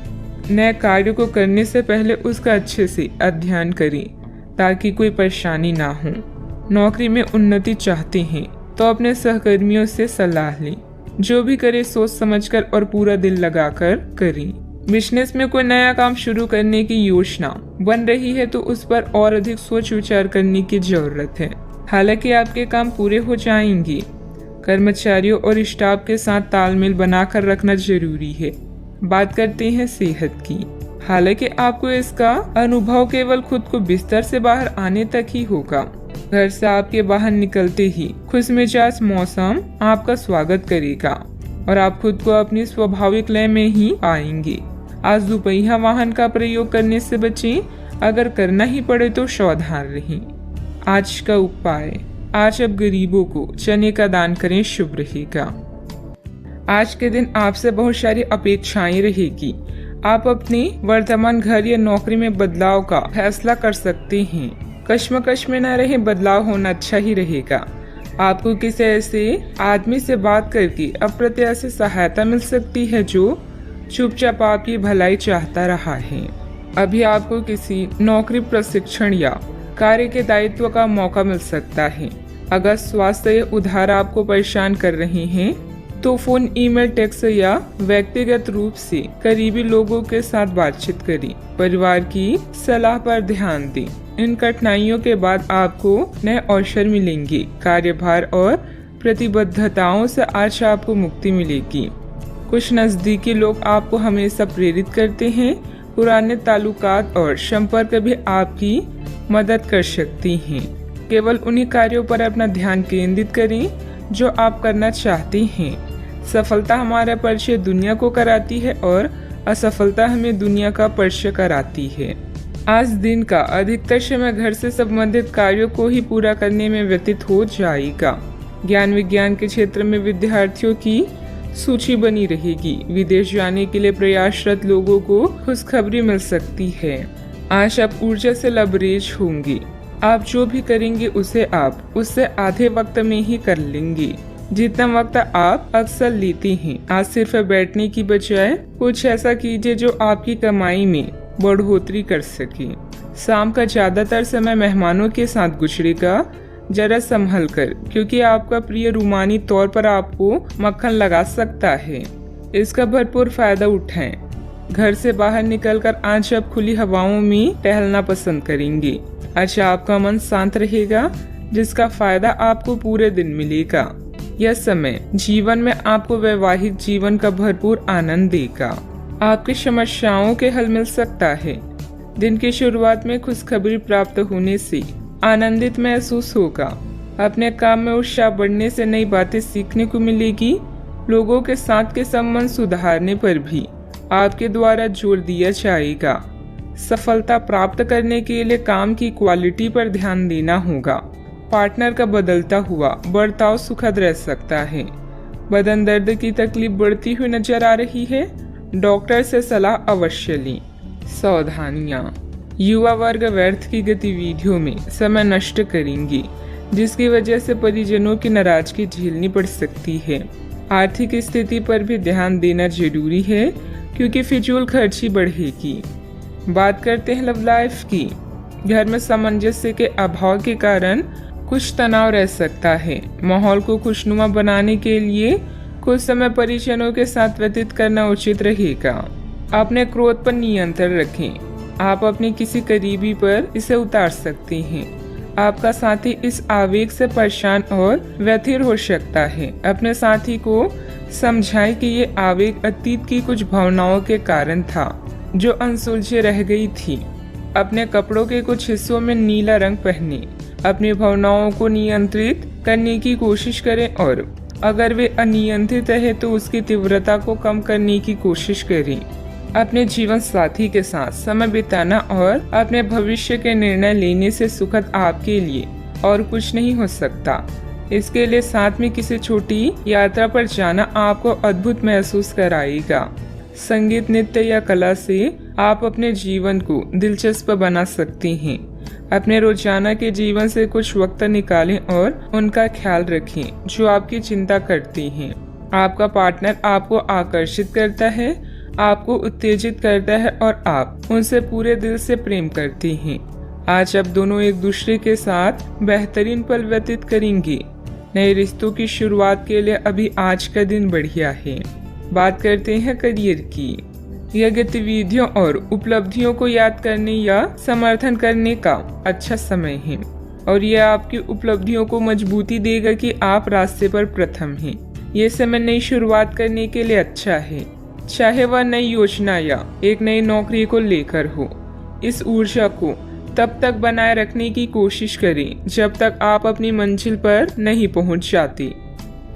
नए कार्य को करने से पहले उसका अच्छे से अध्ययन करें ताकि कोई परेशानी ना हो। नौकरी में उन्नति चाहते हैं तो अपने सहकर्मियों से सलाह लें। जो भी करे सोच समझकर और पूरा दिल लगाकर करें। बिजनेस में कोई नया काम शुरू करने की योजना बन रही है तो उस पर और अधिक सोच विचार करने की जरूरत है। हालांकि आपके काम पूरे हो जाएंगे। कर्मचारियों और स्टाफ के साथ तालमेल बनाकर रखना जरूरी है। बात करते हैं सेहत की। हालांकि आपको इसका अनुभव केवल खुद को बिस्तर से बाहर आने तक ही होगा। घर से आपके बाहर निकलते ही खुशमिजाज मौसम आपका स्वागत करेगा और आप खुद को अपनी स्वाभाविक लय में ही पाएंगे। आज दुपहिया वाहन का प्रयोग करने से बचें। अगर करना ही पड़े तो सावधान रहें। आज का उपाय, आज अब गरीबों को चने का दान करें, शुभ रहेगा। आज के दिन आपसे बहुत सारी अपेक्षाएं रहेगी। आप अपने वर्तमान घर या नौकरी में बदलाव का फैसला कर सकते हैं। कश्मकश में न रहे, बदलाव होना अच्छा ही रहेगा। आपको किसी ऐसे आदमी से बात करके अप्रत्याशित सहायता मिल सकती है जो चुपचाप आपकी भलाई चाहता रहा है। अभी आपको किसी नौकरी प्रशिक्षण या कार्य के दायित्व का मौका मिल सकता है। अगर स्वास्थ्य या उधार आपको परेशान कर रहे हैं तो फोन, ईमेल, टेक्स्ट या व्यक्तिगत रूप से करीबी लोगों के साथ बातचीत करें। परिवार की सलाह पर ध्यान दें। इन कठिनाइयों के बाद आपको नए अवसर मिलेंगे। कार्यभार और प्रतिबद्धताओं से आज आपको मुक्ति मिलेगी। कुछ नजदीकी लोग आपको हमेशा प्रेरित करते हैं। पुराने ताल्लुकात और संपर्क भी आपकी मदद कर सकती हैं। केवल उन्हीं कार्यों पर अपना ध्यान केंद्रित करें जो आप करना चाहते हैं। सफलता हमारा परिचय दुनिया को कराती है और असफलता हमें दुनिया का परिचय कराती है। आज दिन का अधिकतर समय घर से संबंधित कार्यों को ही पूरा करने में व्यतीत हो जाएगा। ज्ञान विज्ञान के क्षेत्र में विद्यार्थियों की सूची बनी रहेगी। विदेश जाने के लिए प्रयासरत लोगों को खुशखबरी मिल सकती है। आज आप ऊर्जा से लबरेज होंगे। आप जो भी करेंगे उसे आप उससे आधे वक्त में ही कर लेंगे जितना वक्त आप अक्सर लेते हैं। आज सिर्फ बैठने की बजाय कुछ ऐसा कीजिए जो आपकी कमाई में बढ़ोतरी कर सके। शाम का ज्यादातर समय मेहमानों के साथ गुजरेगा। जरा संभल कर, क्योंकि आपका प्रिय रूमानी तौर पर आपको मक्खन लगा सकता है। इसका भरपूर फायदा उठाएं। घर से बाहर निकलकर आज आप खुली हवाओं में टहलना पसंद करेंगे। आज आपका मन शांत रहेगा जिसका फायदा आपको पूरे दिन मिलेगा। यह समय जीवन में आपको वैवाहिक जीवन का भरपूर आनंद देगा। आपकी समस्याओं के हल मिल सकता है। दिन की शुरुआत में खुशखबरी प्राप्त होने से आनंदित महसूस होगा। अपने काम में उत्साह बढ़ने से नई बातें सीखने को मिलेगी। लोगों के साथ के संबंध सुधारने पर भी आपके द्वारा जोर दिया जाएगा। सफलता प्राप्त करने के लिए काम की क्वालिटी पर ध्यान देना होगा। पार्टनर का बदलता हुआ बर्ताव सुखद रह सकता है। बदन दर्द की तकलीफ बढ़ती हुई नजर आ रही है। डॉक्टर से सलाह अवश्य लें। सावधानियां, युवा वर्ग व्यर्थ की गतिविधियों में समय नष्ट करेंगे जिसकी वजह से परिजनों की नाराजगी झेलनी पड़ सकती है। आर्थिक स्थिति पर भी ध्यान देना जरूरी है क्योंकि फिजूल खर्ची बढ़ेगी। बात करते हैं लव लाइफ की। घर में सामंजस्य के अभाव के कारण कुछ तनाव रह सकता है। माहौल को खुशनुमा बनाने के लिए कुछ समय परिजनों के साथ व्यतीत करना उचित रहेगा। अपने क्रोध पर नियंत्रण रखें। आप अपने किसी करीबी पर इसे उतार सकते हैं। आपका साथी इस आवेग से परेशान और व्यथित हो सकता है। अपने साथी को समझाएं कि ये आवेग अतीत की कुछ भावनाओं के कारण था जो अनसुलझे रह गई थी। अपने कपड़ों के कुछ हिस्सों में नीला रंग पहने अपनी भावनाओं को नियंत्रित करने की कोशिश करें और अगर वे अनियंत्रित है तो उसकी तीव्रता को कम करने की कोशिश करें। अपने जीवन साथी के साथ समय बिताना और अपने भविष्य के निर्णय लेने से सुखद आपके लिए और कुछ नहीं हो सकता। इसके लिए साथ में किसी छोटी यात्रा पर जाना आपको अद्भुत महसूस कराएगा। संगीत, नृत्य या कला से आप अपने जीवन को दिलचस्प बना सकते हैं। अपने रोजाना के जीवन से कुछ वक्त निकालें और उनका ख्याल रखें जो आपकी चिंता करती हैं। आपका पार्टनर आपको आकर्षित करता है, आपको उत्तेजित करता है और आप उनसे पूरे दिल से प्रेम करती हैं। आज आप दोनों एक दूसरे के साथ बेहतरीन पल व्यतीत करेंगे। नए रिश्तों की शुरुआत के लिए अभी आज का दिन बढ़िया है। बात करते हैं करियर की। यह गतिविधियों और उपलब्धियों को याद करने या समर्थन करने का अच्छा समय है और यह आपकी उपलब्धियों को मजबूती देगा कि आप रास्ते पर प्रथम हैं। यह समय नई शुरुआत करने के लिए अच्छा है, चाहे वह नई योजना या एक नई नौकरी को लेकर हो। इस ऊर्जा को तब तक बनाए रखने की कोशिश करें जब तक आप अपनी मंजिल पर नहीं पहुंच जाती।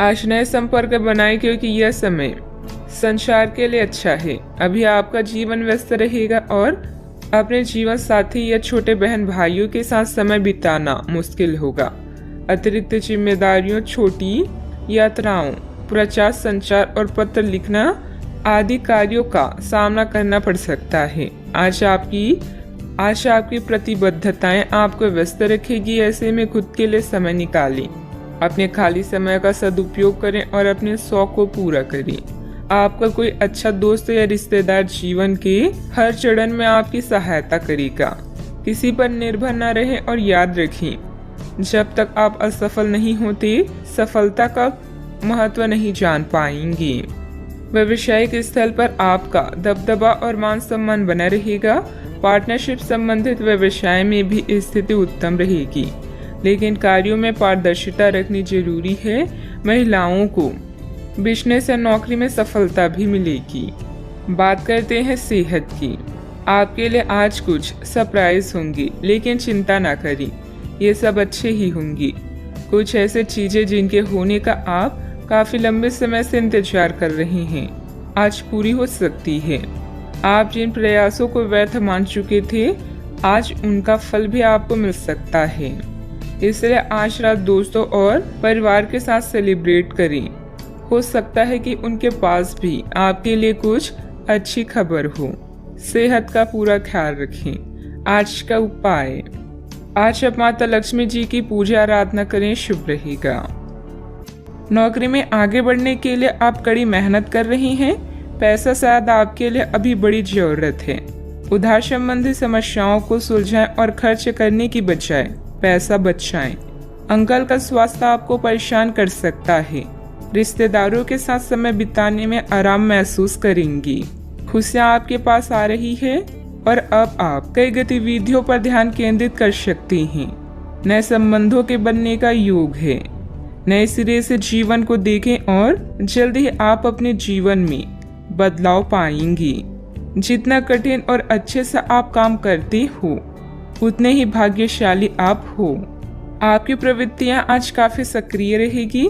आज नए संपर्क बनाएं क्योंकि यह समय संचार के लिए अच्छा है। अभी आपका जीवन व्यस्त रहेगा और अपने जीवन साथी या छोटे बहन भाइयों के साथ समय बिताना मुश्किल होगा। अतिरिक्त जिम्मेदारियों, छोटी यात्राओं, प्रचार, संचार और पत्र लिखना आदि कार्यों का सामना करना पड़ सकता है। आज आपकी प्रतिबद्धताएं आपको व्यस्त रखेगी। ऐसे में खुद के लिए समय निकालें, अपने खाली समय का सदुपयोग करें और अपने शौक को पूरा करें। आपका कोई अच्छा दोस्त या रिश्तेदार जीवन के हर चरण में आपकी सहायता करेगा। किसी पर निर्भर न रहें और याद रखें, जब तक आप असफल नहीं होते सफलता का महत्व नहीं जान पाएंगे। व्यावसायिक स्थल पर आपका दबदबा और मान सम्मान बना रहेगा। पार्टनरशिप संबंधित व्यवसाय में भी स्थिति उत्तम रहेगी, लेकिन कार्यों में पारदर्शिता रखनी जरूरी है। महिलाओं को बिजनेस या नौकरी में सफलता भी मिलेगी। बात करते हैं सेहत की। आपके लिए आज कुछ सरप्राइज होंगी, लेकिन चिंता ना करें, ये सब अच्छे ही होंगी। कुछ ऐसे चीजें जिनके होने का आप काफी लंबे समय से इंतजार कर रहे हैं आज पूरी हो सकती है। आप जिन प्रयासों को व्यर्थ मान चुके थे आज उनका फल भी आपको मिल सकता है। इसलिए आज रात दोस्तों और परिवार के साथ सेलिब्रेट करें। हो सकता है कि उनके पास भी आपके लिए कुछ अच्छी खबर हो। सेहत का पूरा ख्याल रखें। आज का उपाय, आज आप माता लक्ष्मी जी की पूजा आराधना करें, शुभ रहेगा। नौकरी में आगे बढ़ने के लिए आप कड़ी मेहनत कर रही हैं। पैसा शायद आपके लिए अभी बड़ी जरूरत है। उधार संबंधी समस्याओं को सुलझाएं और खर्च करने की बजाय पैसा बचाएं। अंकल का स्वास्थ्य आपको परेशान कर सकता है। रिश्तेदारों के साथ समय बिताने में आराम महसूस करेंगी। खुशियाँ आपके पास आ रही है और अब आप कई गतिविधियों पर ध्यान केंद्रित कर सकती हैं। नए संबंधों के बनने का योग है। नए सिरे से जीवन को देखें और जल्द ही आप अपने जीवन में बदलाव पाएंगी। जितना कठिन और अच्छे से आप काम करते हो उतने ही भाग्यशाली आप हो। आपकी प्रवृत्तियां आज काफी सक्रिय रहेगी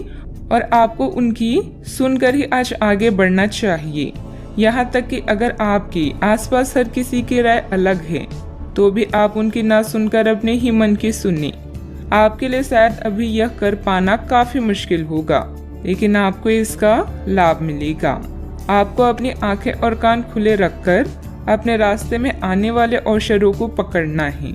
और आपको उनकी सुनकर ही आज आगे बढ़ना चाहिए। यहाँ तक कि अगर आपके आसपास हर किसी की राय अलग है तो भी आप उनकी ना सुनकर अपने ही मन की सुनिए। आपके लिए शायद अभी यह कर पाना काफी मुश्किल होगा, लेकिन आपको इसका लाभ मिलेगा। आपको अपनी आंखें और कान खुले रखकर अपने रास्ते में आने वाले अवसरों को पकड़ना है।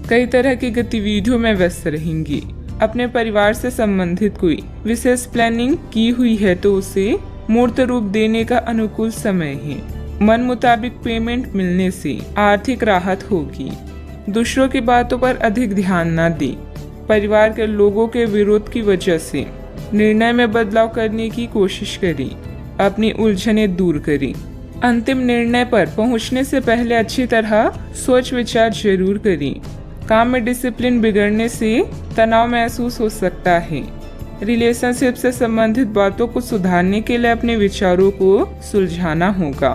कई तरह की गतिविधियों में व्यस्त रहेंगी। अपने परिवार से संबंधित कोई विशेष प्लानिंग की हुई है तो उसे मूर्त रूप देने का अनुकूल समय है। मन मुताबिक पेमेंट मिलने से आर्थिक राहत होगी। दूसरों की बातों पर अधिक ध्यान न दें। परिवार के लोगों के विरोध की वजह से निर्णय में बदलाव करने की कोशिश करें। अपनी उलझनें दूर करें। अंतिम निर्णय पर पहुंचने से पहले अच्छी तरह सोच विचार जरूर करें। काम में डिसिप्लिन बिगड़ने से तनाव महसूस हो सकता है। रिलेशनशिप से संबंधित बातों को सुधारने के लिए अपने विचारों को सुलझाना होगा।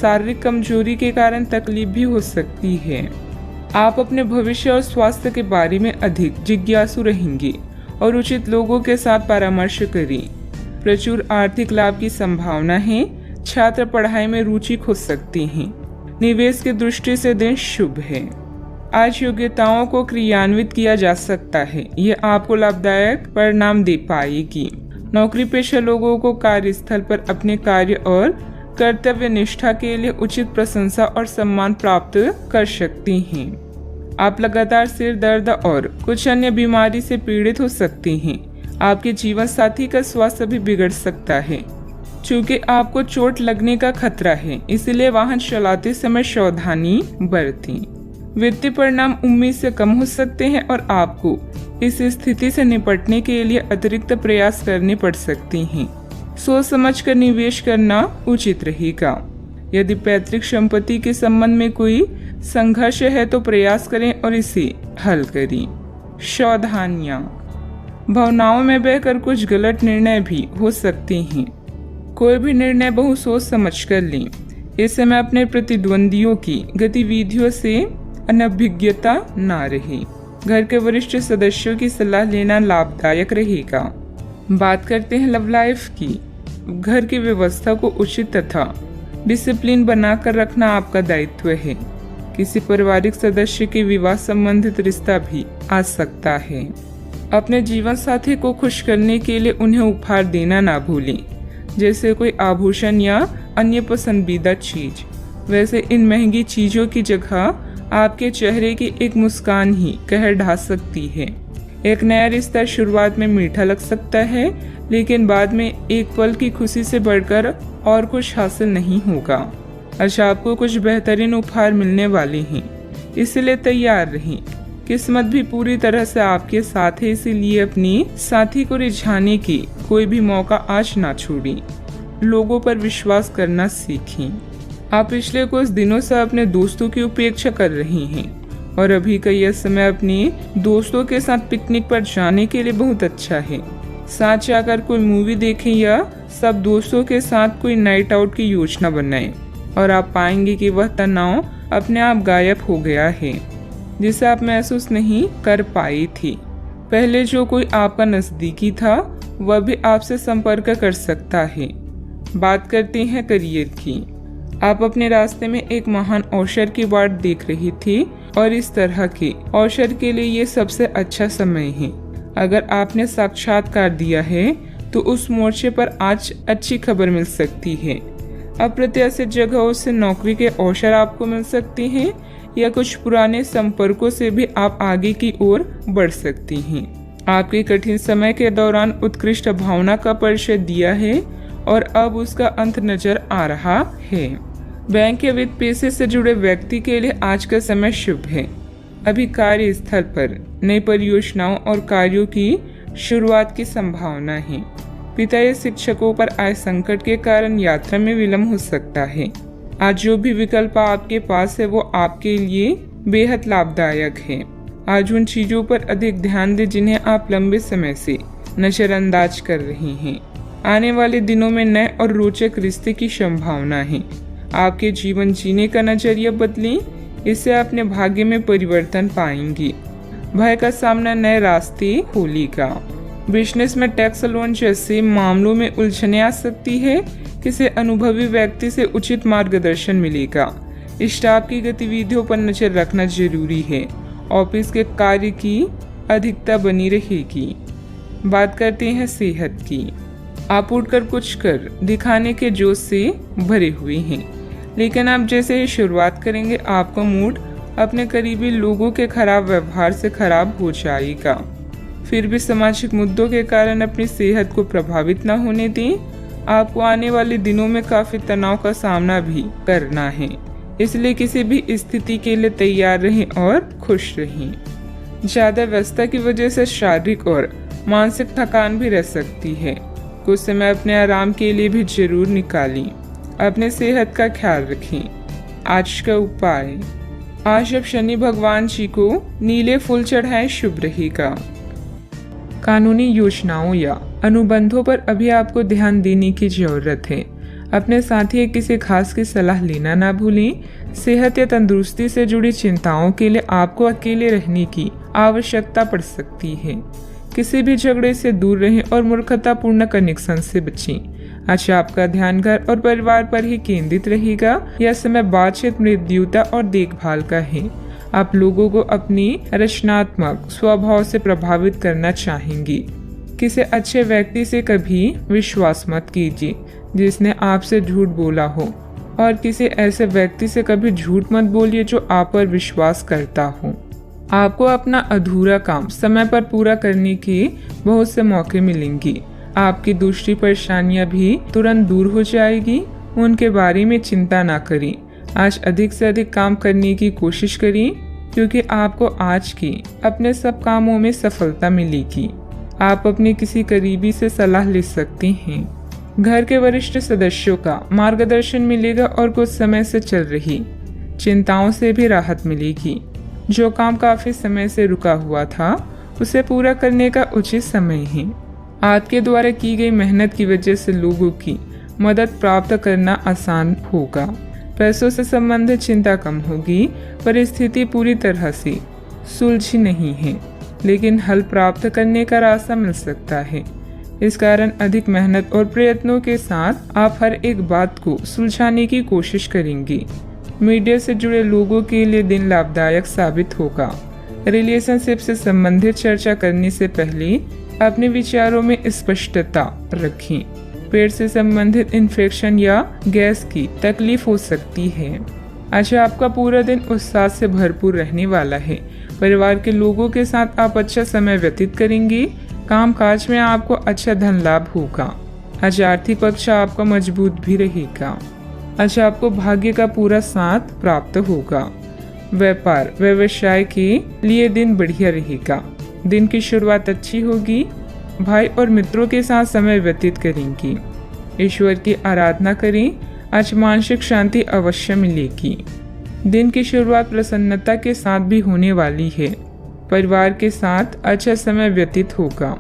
शारीरिक कमजोरी के कारण तकलीफ भी हो सकती है। आप अपने भविष्य और स्वास्थ्य के बारे में अधिक जिज्ञासु रहेंगे और उचित लोगों के साथ परामर्श करें। प्रचुर आर्थिक लाभ की संभावना है। छात्र पढ़ाई में रुचि खो सकते हैं। निवेश की दृष्टि से दिन शुभ है। आज योग्यताओं को क्रियान्वित किया जा सकता है। यह आपको लाभदायक परिणाम दे पाएगी। नौकरी पेशा लोगों को कार्यस्थल पर अपने कार्य और कर्तव्य निष्ठा के लिए उचित प्रशंसा और सम्मान प्राप्त कर सकते हैं। आप लगातार सिर दर्द और कुछ अन्य बीमारी से पीड़ित हो सकते हैं। आपके जीवन साथी का स्वास्थ्य भी बिगड़ सकता है। चूँकि आपको चोट लगने का खतरा है, इसलिए वाहन चलाते समय सावधानी बरतें। वित्तीय परिणाम उम्मीद से कम हो सकते हैं और आपको इस स्थिति से निपटने के लिए अतिरिक्त प्रयास करने पड़ सकते हैं। सोच समझकर निवेश करना उचित रहेगा। यदि पैतृक संपत्ति के संबंध में कोई संघर्ष है तो प्रयास करें और इसे हल करें। सावधानियां, भावनाओं में बहकर कुछ गलत निर्णय भी हो सकते हैं। कोई भी निर्णय बहुत सोच समझ कर लें। इस समय अपने प्रतिद्वंदियों की गतिविधियों से अनभिज्ञता ना रहे। घर के वरिष्ठ सदस्यों की सलाह लेना लाभदायक रहेगा। बात करते हैं लव लाइफ की। घर की व्यवस्था को उचित तथा डिसिप्लिन बनाकर रखना आपका दायित्व है। किसी पारिवारिक सदस्य के विवाह संबंधित रिश्ता भी आ सकता है। अपने जीवन साथी को खुश करने के लिए उन्हें उपहार देना ना भूलें, जैसे कोई आभूषण या अन्य पसंदीदा चीज। वैसे इन महंगी चीजों की जगह आपके चेहरे की एक मुस्कान ही कहर ढा सकती है। एक नया रिश्ता शुरुआत में मीठा लग सकता है, लेकिन बाद में एक पल की खुशी से बढ़कर और कुछ हासिल नहीं होगा। आज आपको कुछ बेहतरीन उपहार मिलने वाले हैं, इसलिए तैयार रहें। किस्मत भी पूरी तरह से आपके साथ है, इसीलिए अपने साथी को रिझाने की कोई भी मौका आज ना छोड़ें। लोगों पर विश्वास करना सीखें। आप पिछले कुछ दिनों से अपने दोस्तों की उपेक्षा कर रही हैं और अभी का यह समय अपने दोस्तों के साथ पिकनिक पर जाने के लिए बहुत अच्छा है। साथ जाकर कोई मूवी देखें या सब दोस्तों के साथ कोई नाइट आउट की योजना बनाएं और आप पाएंगे कि वह तनाव अपने आप गायब हो गया है, जिसे आप महसूस नहीं कर पाई थी। पहले जो कोई आपका नजदीकी था वह भी आपसे संपर्क कर सकता है। बात करते हैं करियर की। आप अपने रास्ते में एक महान अवसर की बाट देख रही थी और इस तरह के अवसर के लिए ये सबसे अच्छा समय है। अगर आपने साक्षात्कार दिया है तो उस मोर्चे पर आज अच्छी खबर मिल सकती है। अप्रत्याशित जगहों से नौकरी के अवसर आपको मिल सकते हैं या कुछ पुराने संपर्कों से भी आप आगे की ओर बढ़ सकती हैं। आपके कठिन समय के दौरान उत्कृष्ट भावना का परिचय दिया है और अब उसका अंत नजर आ रहा है। बैंक या वित्त पेशे से जुड़े व्यक्ति के लिए आज का समय शुभ है। अभी कार्यस्थल पर नई परियोजनाओं और कार्यों की शुरुआत की संभावना है। पिता या शिक्षकों पर आए संकट के कारण यात्रा में विलंब हो सकता है। आज जो भी विकल्प आपके पास है वो आपके लिए बेहद लाभदायक है। आज उन चीजों पर अधिक ध्यान दें जिन्हें आप लंबे समय से नजरअंदाज कर रही हैं। आने वाले दिनों में नए और रोचक रिश्ते की संभावना है। आपके जीवन जीने का नजरिया बदलें, इससे अपने भाग्य में परिवर्तन पाएंगी। भय का सामना नए रास्ते खोलेगा। बिजनेस में टैक्स लोन जैसे मामलों में उलझने आ सकती है। किसी अनुभवी व्यक्ति से उचित मार्गदर्शन मिलेगा। स्टाफ की गतिविधियों पर नजर रखना जरूरी है। ऑफिस के कार्य की अधिकता बनी रहेगी। बात करते हैं सेहत की। आप उठकर कुछ कर दिखाने के जोश से भरे हुए हैं, लेकिन आप जैसे ही शुरुआत करेंगे आपका मूड अपने करीबी लोगों के खराब व्यवहार से खराब हो जाएगा। फिर भी सामाजिक मुद्दों के कारण अपनी सेहत को प्रभावित न होने दें। आपको आने वाले दिनों में काफी तनाव का सामना भी करना है, इसलिए किसी भी स्थिति के लिए तैयार रहें और खुश रहें। ज्यादा व्यस्तता की वजह से शारीरिक और मानसिक थकान भी रह सकती है। कुछ समय अपने आराम के लिए भी जरूर निकालें। अपने सेहत का ख्याल रखें। आज का उपाय, आज आप शनि भगवान जी को नीले फूल चढ़ाएं, शुभ रहेगा। कानूनी योजनाओं या अनुबंधों पर अभी आपको ध्यान देने की जरूरत है। अपने साथी या किसी खास की सलाह लेना ना भूलें। सेहत या तंदुरुस्ती से जुड़ी चिंताओं के लिए आपको अकेले रहने की आवश्यकता पड़ सकती है। किसी भी झगड़े से दूर रहें और मूर्खतापूर्ण कनेक्शन से बचें। आज आपका ध्यान घर और परिवार पर ही केंद्रित रहेगा। यह समय बातचीत, मृदुता और देखभाल का है। आप लोगों को अपनी रचनात्मक स्वभाव से प्रभावित करना चाहेंगी। किसी अच्छे व्यक्ति से कभी विश्वास मत कीजिए जिसने आपसे झूठ बोला हो, और किसी ऐसे व्यक्ति से कभी झूठ मत बोलिए जो आप पर विश्वास करता हो। आपको अपना अधूरा काम समय पर पूरा करने के बहुत से मौके मिलेंगे। आपकी दूसरी परेशानियां भी तुरंत दूर हो जाएगी। उनके बारे में चिंता ना करें। आज अधिक से अधिक काम करने की कोशिश करें, क्योंकि आपको आज की अपने सब कामों में सफलता मिलेगी। आप अपने किसी करीबी से सलाह ले सकते हैं। घर के वरिष्ठ सदस्यों का मार्गदर्शन मिलेगा और कुछ समय से चल रही चिंताओं से भी राहत मिलेगी। जो काम काफी समय से रुका हुआ था, उसे पूरा करने का उचित समय है। आपके द्वारा की गई मेहनत की वजह से लोगों की मदद प्राप्त करना आसान होगा। पैसों से संबंधित चिंता कम होगी। परिस्थिति पूरी तरह से सुलझी नहीं है, लेकिन हल प्राप्त करने का रास्ता मिल सकता है। इस कारण अधिक मेहनत और प्रयत्नों के साथ आप हर एक बात को सुलझाने की कोशिश करेंगे। मीडिया से जुड़े लोगों के लिए दिन लाभदायक साबित होगा। रिलेशनशिप से संबंधित चर्चा करने से पहले अपने विचारों में स्पष्टता रखें। पेट से संबंधित इन्फेक्शन या गैस की तकलीफ हो सकती है। आज आपका पूरा दिन उत्साह से भरपूर रहने वाला है। परिवार के लोगों के साथ आप अच्छा समय व्यतीत करेंगे। काम काज में आपको अच्छा धन लाभ होगा। आज आर्थिक पक्ष आपका मजबूत भी रहेगा। आज आपको भाग्य का पूरा साथ प्राप्त होगा। व्यापार व्यवसाय के लिए दिन बढ़िया रहेगा। दिन की शुरुआत अच्छी होगी। भाई और मित्रों के साथ समय व्यतीत करेंगी। ईश्वर की आराधना करें। आज मानसिक शांति अवश्य मिलेगी। दिन की शुरुआत प्रसन्नता के साथ भी होने वाली है। परिवार के साथ अच्छा समय व्यतीत होगा।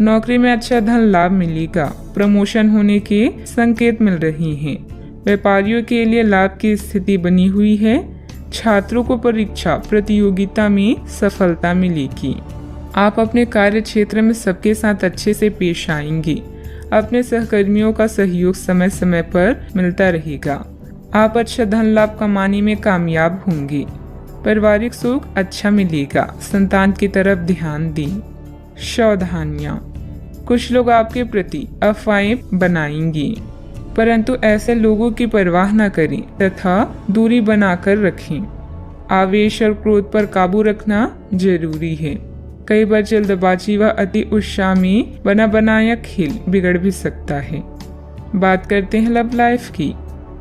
नौकरी में अच्छा धन लाभ मिलेगा। प्रमोशन होने के संकेत मिल रहे हैं। व्यापारियों के लिए लाभ की स्थिति बनी हुई है। छात्रों को परीक्षा प्रतियोगिता में सफलता मिलेगी। आप अपने कार्य क्षेत्र में सबके साथ अच्छे से पेश आएंगे। अपने सहकर्मियों का सहयोग समय समय पर मिलता रहेगा। आप अच्छा धन लाभ कमाने में कामयाब होंगे। पारिवारिक सुख अच्छा मिलेगा। संतान की तरफ ध्यान दें। सावधानियां, कुछ लोग आपके प्रति अफवाहें बनाएंगे, परंतु ऐसे लोगों की परवाह न करें तथा दूरी बनाकर रखें। आवेश और क्रोध पर काबू रखना जरूरी है। कई बार जल्दबाजी व अति उत्साह में बना बनाया खेल बिगड़ भी सकता है। बात करते हैं लव लाइफ की।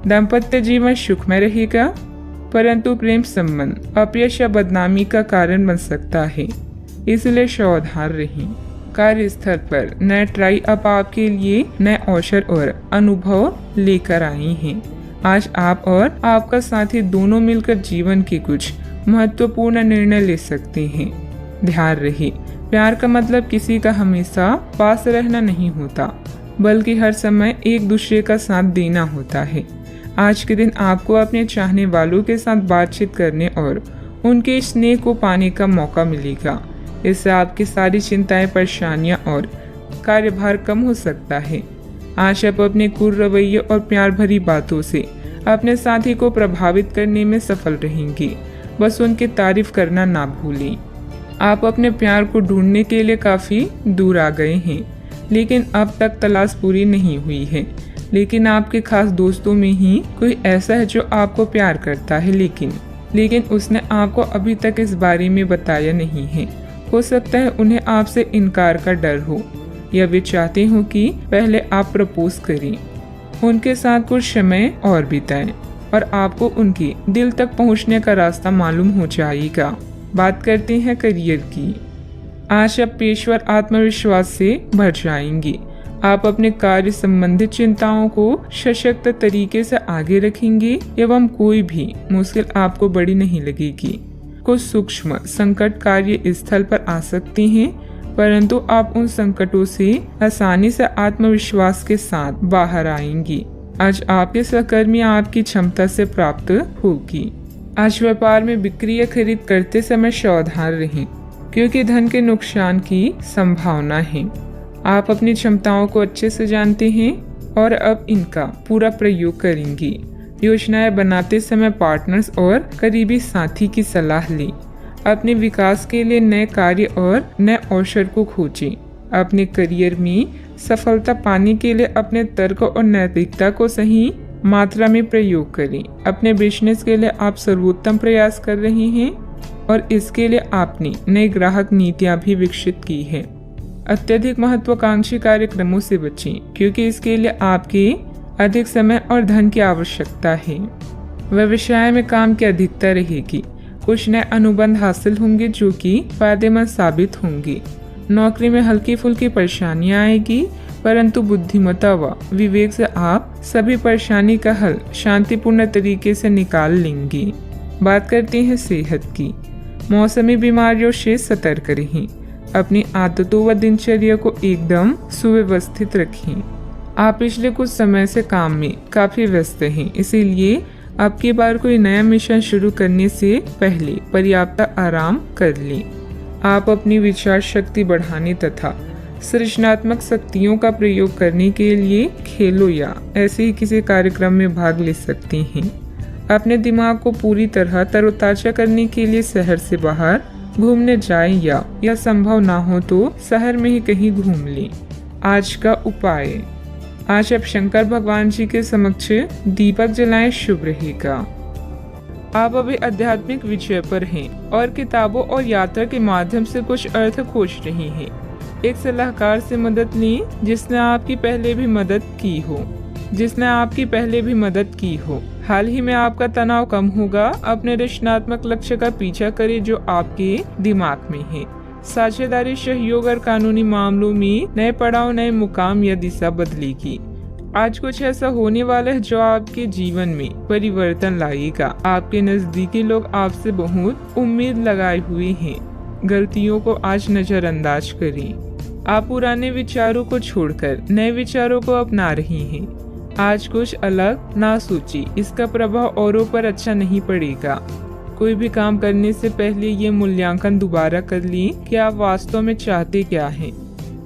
दाम्पत्य जीवन सुखमय रहेगा, परंतु प्रेम संबंध अपयश या बदनामी का कारण बन सकता है, इसलिए सावधान रहें। कार्यस्थल पर नए ट्राई अप आपके लिए नए अवसर और अनुभव लेकर आई हैं। आज आप और आपका साथी दोनों मिलकर जीवन के कुछ महत्वपूर्ण निर्णय ले सकते हैं। ध्यान रहे, प्यार का मतलब किसी का हमेशा पास रहना नहीं होता, बल्कि हर समय एक दूसरे का साथ देना होता है। आज के दिन आपको अपने चाहने वालों के साथ बातचीत करने और उनके स्नेह को पाने का मौका मिलेगा। इससे आपकी सारी चिंताएं, परेशानियां और कार्यभार कम हो सकता है। आज आप अपने क्रूर रवैये और प्यार भरी बातों से अपने साथी को प्रभावित करने में सफल रहेंगे। बस उनकी तारीफ करना ना भूलें। आप अपने प्यार को ढूंढने के लिए काफी दूर आ गए हैं, लेकिन अब तक तलाश पूरी नहीं हुई है। लेकिन आपके खास दोस्तों में ही कोई ऐसा है जो आपको प्यार करता है, लेकिन उसने आपको अभी तक इस बारे में बताया नहीं है। हो सकता है उन्हें आपसे इनकार का डर हो, या वे चाहते हो कि पहले आप प्रपोज करें। उनके साथ कुछ समय और बिताएं और आपको उनके दिल तक पहुंचने का रास्ता मालूम हो जाएगा। बात करते हैं करियर की। आज आप पेशेवर आत्मविश्वास से भर जाएंगे। आप अपने कार्य संबंधित चिंताओं को सशक्त तरीके से आगे रखेंगे एवं कोई भी मुश्किल आपको बड़ी नहीं लगेगी। कुछ सूक्ष्म संकट कार्य स्थल पर आ सकते हैं, परंतु आप उन संकटों से आसानी से आत्मविश्वास के साथ बाहर आएंगी। आज आपके सहकर्मी आपकी क्षमता से प्राप्त होगी। आज व्यापार में बिक्री या खरीद करते समय सावधान रहें, क्योंकि धन के नुकसान की संभावना है। आप अपनी क्षमताओं को अच्छे से जानते हैं और अब इनका पूरा प्रयोग करेंगी। योजनाएं बनाते समय पार्टनर्स और करीबी साथी की सलाह लें। अपने विकास के लिए नए कार्य और नए अवसर को खोजें। अपने करियर में सफलता पाने के लिए अपने तर्क और नैतिकता को सही मात्रा में प्रयोग करें। अपने बिजनेस के लिए आप सर्वोत्तम प्रयास कर रहे हैं और इसके लिए आपने नई ग्राहक नीतियां भी विकसित की है। अत्यधिक महत्वाकांक्षी कार्यक्रमों से बचें, क्योंकि इसके लिए आपके अधिक समय और धन की आवश्यकता है। व्यवसाय में काम की अधिकता रहेगी। कुछ नए अनुबंध हासिल होंगे जो कि फायदेमंद साबित होंगे। नौकरी में हल्की फुल्की परेशानियां आएगी, परंतु बुद्धिमत्ता व विवेक से आप सभी परेशानी का हल शांतिपूर्ण तरीके से निकाल लेंगे। बात करते हैं सेहत की। मौसमी बीमारियों से सतर्क रहें। अपनी आदतों व दिनचर्या को एकदम सुव्यवस्थित रखें। आप पिछले कुछ समय से काम में काफी व्यस्त हैं, इसीलिए अब की बार कोई नया मिशन शुरू करने से पहले पर्याप्त आराम कर लें। आप अपनी विचार शक्ति बढ़ाने तथा सृजनात्मक शक्तियों का प्रयोग करने के लिए खेलों या ऐसे ही किसी कार्यक्रम में भाग ले सकते हैं। अपने दिमाग को पूरी तरह तरोताजा करने के लिए शहर से बाहर घूमने जाएं या संभव ना हो तो शहर में ही कहीं घूम लें। आज का उपाय, आज आप शंकर भगवान जी के समक्ष दीपक जलाएं, शुभ रहेगा। आप अभी आध्यात्मिक विषय पर हैं और किताबों और यात्रा के माध्यम से कुछ अर्थ खोज रहे हैं। एक सलाहकार से मदद लें जिसने आपकी पहले भी मदद की हो। हाल ही में आपका तनाव कम होगा। अपने रचनात्मक लक्ष्य का पीछा करें जो आपके दिमाग में है। साझेदारी, सहयोग और कानूनी मामलों में नए पड़ाव, नए मुकाम या दिशा बदलेगी। आज कुछ ऐसा होने वाला है जो आपके जीवन में परिवर्तन लाएगा। आपके नजदीकी लोग आपसे बहुत उम्मीद लगाए हुए हैं। गलतियों को आज नजरअंदाज करें। आप पुराने विचारों को छोड़कर नए विचारों को अपना रही हैं। आज कुछ अलग ना सोचिए, इसका प्रभाव औरों पर अच्छा नहीं पड़ेगा। कोई भी काम करने से पहले ये मूल्यांकन दोबारा कर लें कि आप वास्तव में चाहते क्या हैं।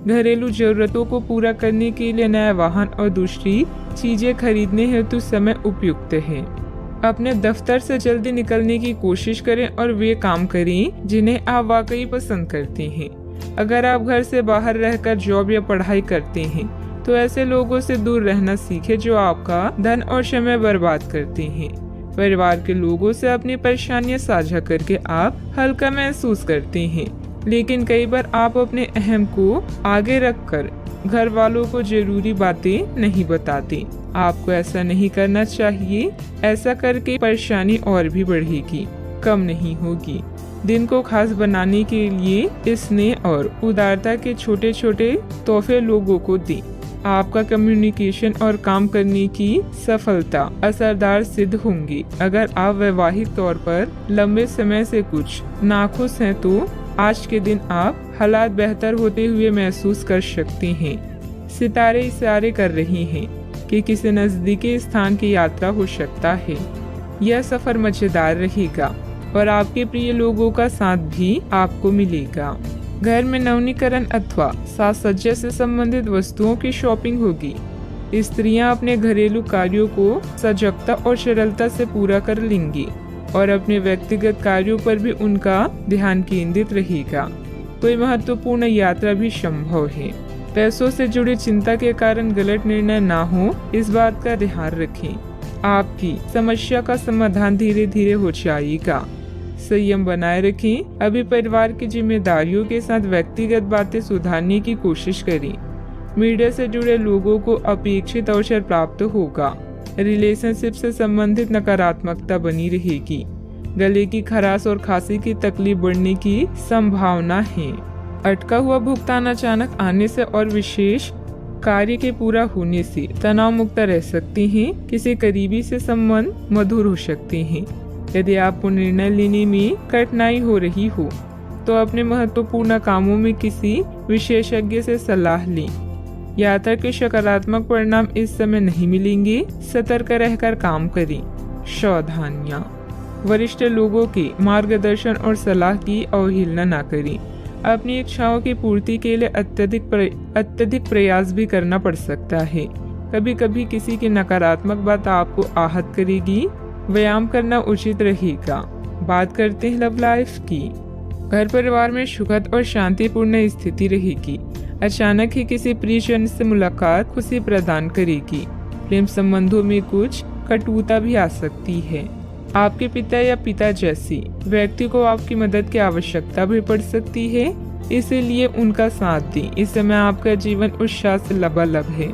घरेलू जरूरतों को पूरा करने के लिए नया वाहन और दूसरी चीजें खरीदने हेतु समय उपयुक्त है। अपने दफ्तर से जल्दी निकलने की कोशिश करें और वे काम करें जिन्हें आप वाकई पसंद करते हैं। अगर आप घर से बाहर रहकर जॉब या पढ़ाई करते हैं तो ऐसे लोगों से दूर रहना सीखें जो आपका धन और समय बर्बाद करते हैं। परिवार के लोगों से अपनी परेशानियां साझा करके आप हल्का महसूस करते हैं, लेकिन कई बार आप अपने अहम को आगे रखकर घर वालों को जरूरी बातें नहीं बताते। आपको ऐसा नहीं करना चाहिए। ऐसा करके परेशानी और भी बढ़ेगी, कम नहीं होगी। दिन को खास बनाने के लिए स्नेह और उदारता के छोटे छोटे तोहफे लोगों को दें। आपका कम्युनिकेशन और काम करने की सफलता असरदार सिद्ध होंगी। अगर आप वैवाहिक तौर पर लंबे समय से कुछ नाखुश हैं तो आज के दिन आप हालात बेहतर होते हुए महसूस कर सकते हैं। सितारे इशारे कर रही हैं कि किसी नजदीकी स्थान की यात्रा हो सकता है। यह सफर मजेदार रहेगा और आपके प्रिय लोगों का साथ भी आपको मिलेगा। घर में नवीनीकरण अथवा साज सज्जा से संबंधित वस्तुओं की शॉपिंग होगी। स्त्रियां अपने घरेलू कार्यों को सजगता और सरलता से पूरा कर लेंगी और अपने व्यक्तिगत कार्यों पर भी उनका ध्यान केंद्रित रहेगा। कोई महत्वपूर्ण यात्रा भी संभव है। पैसों से जुड़ी चिंता के कारण गलत निर्णय ना हो, इस बात का ध्यान रखें। आपकी समस्या का समाधान धीरे धीरे हो जाएगा। संयम बनाए रखें। अभी परिवार की जिम्मेदारियों के साथ व्यक्तिगत बातें सुधारने की कोशिश करें। मीडिया से जुड़े लोगों को अपेक्षित अवसर प्राप्त होगा। रिलेशनशिप से संबंधित नकारात्मकता बनी रहेगी। गले की खराश और खांसी की तकलीफ बढ़ने की संभावना है। अटका हुआ भुगतान अचानक आने से और विशेष कार्य के पूरा होने से तनाव मुक्त रह सकते हैं। किसी करीबी से संबंध मधुर हो सकते हैं। यदि आपको निर्णय लेने में कठिनाई हो रही हो तो अपने महत्वपूर्ण कामों में किसी विशेषज्ञ से सलाह लें। यात्रा के सकारात्मक परिणाम इस समय नहीं मिलेंगे। सतर्क रहकर काम करें। सावधानियां, वरिष्ठ लोगों के मार्गदर्शन और सलाह की अवहेलना न करें। अपनी इच्छाओं की पूर्ति के लिए अत्यधिक प्रयास भी करना पड़ सकता है। कभी कभी किसी की नकारात्मक बात आपको आहत करेगी। व्यायाम करना उचित रहेगा। बात करते हैं लव लाइफ की। घर परिवार में सुखद और शांतिपूर्ण स्थिति रहेगी। अचानक ही किसी प्रियजन से मुलाकात खुशी प्रदान करेगी। प्रेम संबंधों में कुछ कटुता भी आ सकती है। आपके पिता या पिता जैसे व्यक्ति को आपकी मदद की आवश्यकता भी पड़ सकती है, इसीलिए उनका साथ दें। इस समय आपका जीवन उत्साह से लबालब है।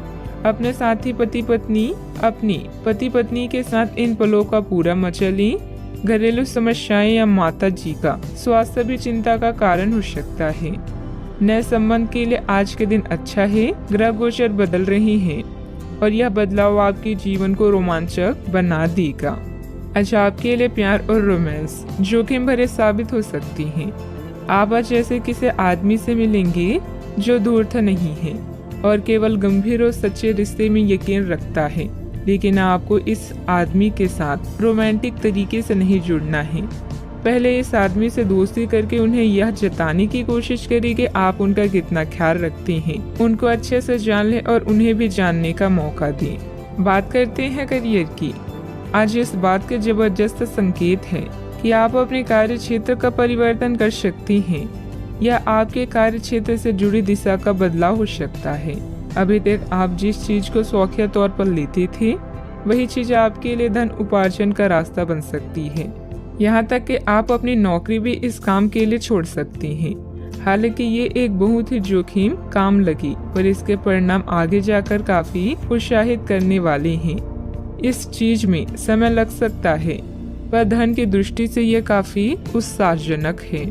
अपने साथी पति पत्नी के साथ इन पलों का पूरा मजा लें। घरेलू समस्याएं या माता जी का स्वास्थ्य भी चिंता का कारण हो सकता है। नए संबंध के लिए आज के दिन अच्छा है। ग्रह गोचर बदल रहे हैं और यह बदलाव आपके जीवन को रोमांचक बना देगा। अच्छा, आपके लिए प्यार और रोमांस जोखिम भरे साबित हो सकती हैं। आप आज ऐसे किसी आदमी से मिलेंगे जो धूर्त नहीं है और केवल गंभीर और सच्चे रिश्ते में यकीन रखता है, लेकिन आपको इस आदमी के साथ रोमांटिक तरीके से नहीं जुड़ना है। पहले इस आदमी से दोस्ती करके उन्हें यह जताने की कोशिश करें कि आप उनका कितना ख्याल रखते हैं। उनको अच्छे से जान लें और उन्हें भी जानने का मौका दें। बात करते हैं करियर की। आज इस बात के जबरदस्त संकेत है कि आप अपने कार्य क्षेत्र का परिवर्तन कर सकती हैं या आपके कार्य क्षेत्र से जुड़ी दिशा का बदलाव हो सकता है। अभी तक आप जिस चीज को शौकिया तौर पर लेते थे, वही चीज आपके लिए धन उपार्जन का रास्ता बन सकती है। यहाँ तक कि आप अपनी नौकरी भी इस काम के लिए छोड़ सकती हैं। हालांकि ये एक बहुत ही जोखिम काम लगी, पर इसके परिणाम आगे जाकर काफी उत्साहित करने वाले हैं। इस चीज में समय लग सकता है, पर धन की दृष्टि से यह काफी उत्साहजनक है।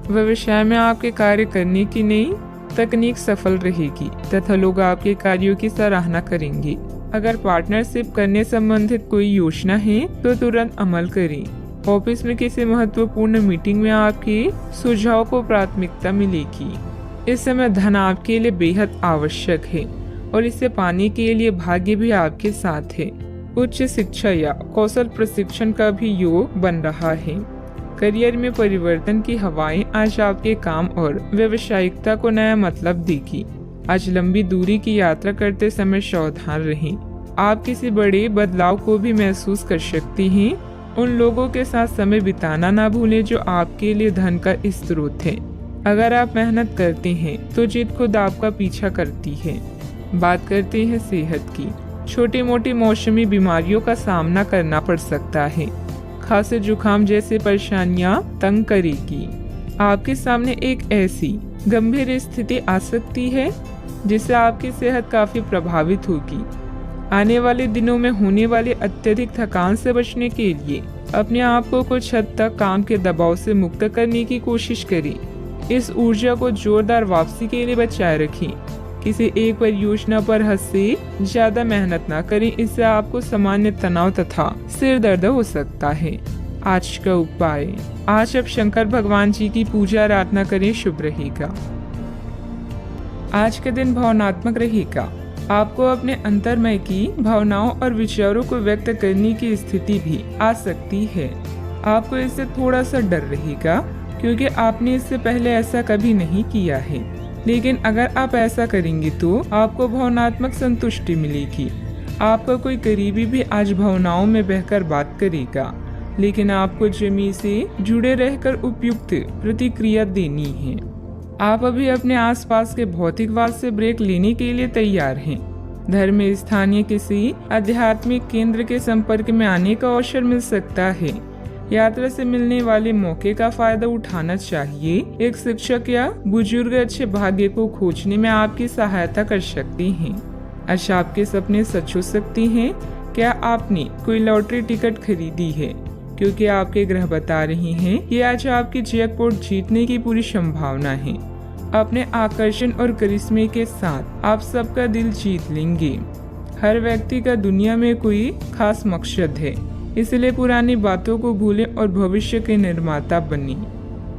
व्यवसाय में आपके कार्य करने की नई तकनीक सफल रहेगी तथा लोग आपके कार्यों की सराहना करेंगे। अगर पार्टनरशिप करने संबंधित कोई योजना है तो तुरंत अमल करें। ऑफिस में किसी महत्वपूर्ण मीटिंग में आपके सुझाव को प्राथमिकता मिलेगी। इस समय धन आपके लिए बेहद आवश्यक है और इसे पाने के लिए भाग्य भी आपके साथ है। उच्च शिक्षा या कौशल प्रशिक्षण का भी योग बन रहा है। करियर में परिवर्तन की हवाएं आज आपके काम और व्यावसायिकता को नया मतलब देगी। आज लंबी दूरी की यात्रा करते समय सावधान रहें। आप किसी बड़े बदलाव को भी महसूस कर सकती हैं। उन लोगों के साथ समय बिताना ना भूलें जो आपके लिए धन का स्रोत है। अगर आप मेहनत करते हैं तो जीत खुद आपका पीछा करती है। बात करते हैं सेहत की। छोटी मोटी मौसमी बीमारियों का सामना करना पड़ सकता है। खांसी जुकाम जैसी परेशानियां तंग करेगी। आपके सामने एक ऐसी गंभीर स्थिति आ सकती है जिससे आपकी सेहत काफी प्रभावित होगी। आने वाले दिनों में होने वाली अत्यधिक थकान से बचने के लिए अपने आप को कुछ हद तक काम के दबाव से मुक्त करने की कोशिश करें। इस ऊर्जा को जोरदार वापसी के लिए बचाए रखें। किसी एक परियोजना पर हद से ज्यादा मेहनत ना करें, इससे आपको सामान्य तनाव तथा सिर दर्द हो सकता है। आज का उपाय, आज आप शंकर भगवान जी की पूजा आराधना करें, शुभ रहेगा। आज का दिन भावनात्मक रहेगा। आपको अपने अंतर्मय की भावनाओं और विचारों को व्यक्त करने की स्थिति भी आ सकती है। आपको इससे थोड़ा सा डर रहेगा क्योंकि आपने इससे पहले ऐसा कभी नहीं किया है, लेकिन अगर आप ऐसा करेंगे तो आपको भावनात्मक संतुष्टि मिलेगी। आपका कोई करीबी भी आज भावनाओं में बहकर बात करेगा, लेकिन आपको जमीन से जुड़े रहकर उपयुक्त प्रतिक्रिया देनी है। आप अभी अपने आसपास के भौतिकवाद से ब्रेक लेने के लिए तैयार हैं। धर्म में स्थानीय किसी आध्यात्मिक केंद्र के संपर्क में आने का अवसर मिल सकता है। यात्रा से मिलने वाले मौके का फायदा उठाना चाहिए। एक शिक्षक या बुजुर्ग अच्छे भाग्य को खोजने में आपकी सहायता कर सकती हैं। अच्छा, आपके सपने सच हो सकते हैं। क्या आपने कोई लॉटरी टिकट खरीदी है? क्योंकि आपके ग्रह बता रहे हैं कि आज आपकी जैकपॉट जीतने की पूरी संभावना है। अपने आकर्षण और करिश्मे के साथ आप सबका दिल जीत लेंगे। हर व्यक्ति का दुनिया में कोई खास मकसद है, इसलिए पुरानी बातों को भूलें और भविष्य के निर्माता बनिए।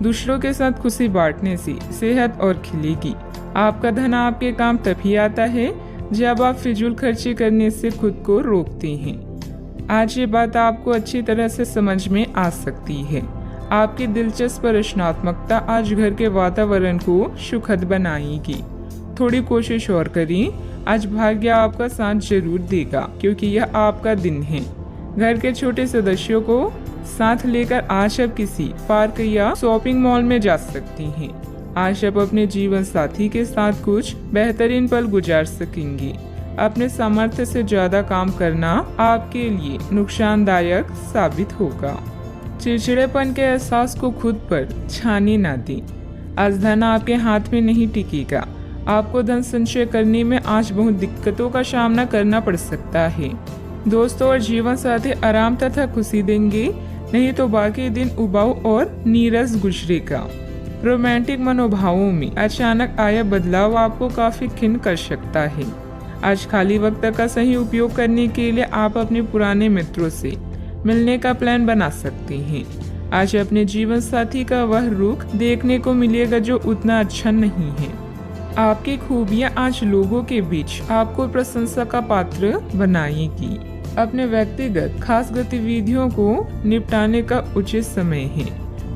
दूसरों के साथ खुशी बांटने से सेहत और खिलेगी। आपका धन आपके काम तभी आता है जब आप फिजूल खर्ची करने से खुद को रोकते हैं। आज ये बात आपको अच्छी तरह से समझ में आ सकती है। आपकी दिलचस्प रचनात्मकता आज घर के वातावरण को सुखद बनाएगी। थोड़ी कोशिश और करें, आज भाग्य आपका साथ जरूर देगा क्योंकि यह आपका दिन है। घर के छोटे सदस्यों को साथ लेकर आज आप किसी पार्क या शॉपिंग मॉल में जा सकती हैं। आज आप अपने जीवन साथी के साथ कुछ बेहतरीन पल गुजार सकेंगी। अपने सामर्थ्य से ज्यादा काम करना आपके लिए नुकसानदायक साबित होगा। चिड़चिड़ेपन के एहसास को खुद पर छाने ना दें। आज धन आपके हाथ में नहीं टिकेगा। आपको धन संचय करने में आज बहुत दिक्कतों का सामना करना पड़ सकता है। दोस्तों और जीवन साथी आराम तथा खुशी देंगे, नहीं तो बाकी दिन उबाऊ और नीरस गुजरेगा। रोमांटिक मनोभावों में अचानक आया बदलाव आपको काफी खिन्न कर सकता है। आज खाली वक्त का सही उपयोग करने के लिए आप अपने पुराने मित्रों से मिलने का प्लान बना सकते हैं। आज अपने जीवन साथी का वह रुख देखने को मिलेगा जो उतना अच्छा नहीं है। आपकी खूबियां आज लोगों के बीच आपको प्रशंसा का पात्र बनाएगी। अपने व्यक्तिगत खास गतिविधियों को निपटाने का उचित समय है।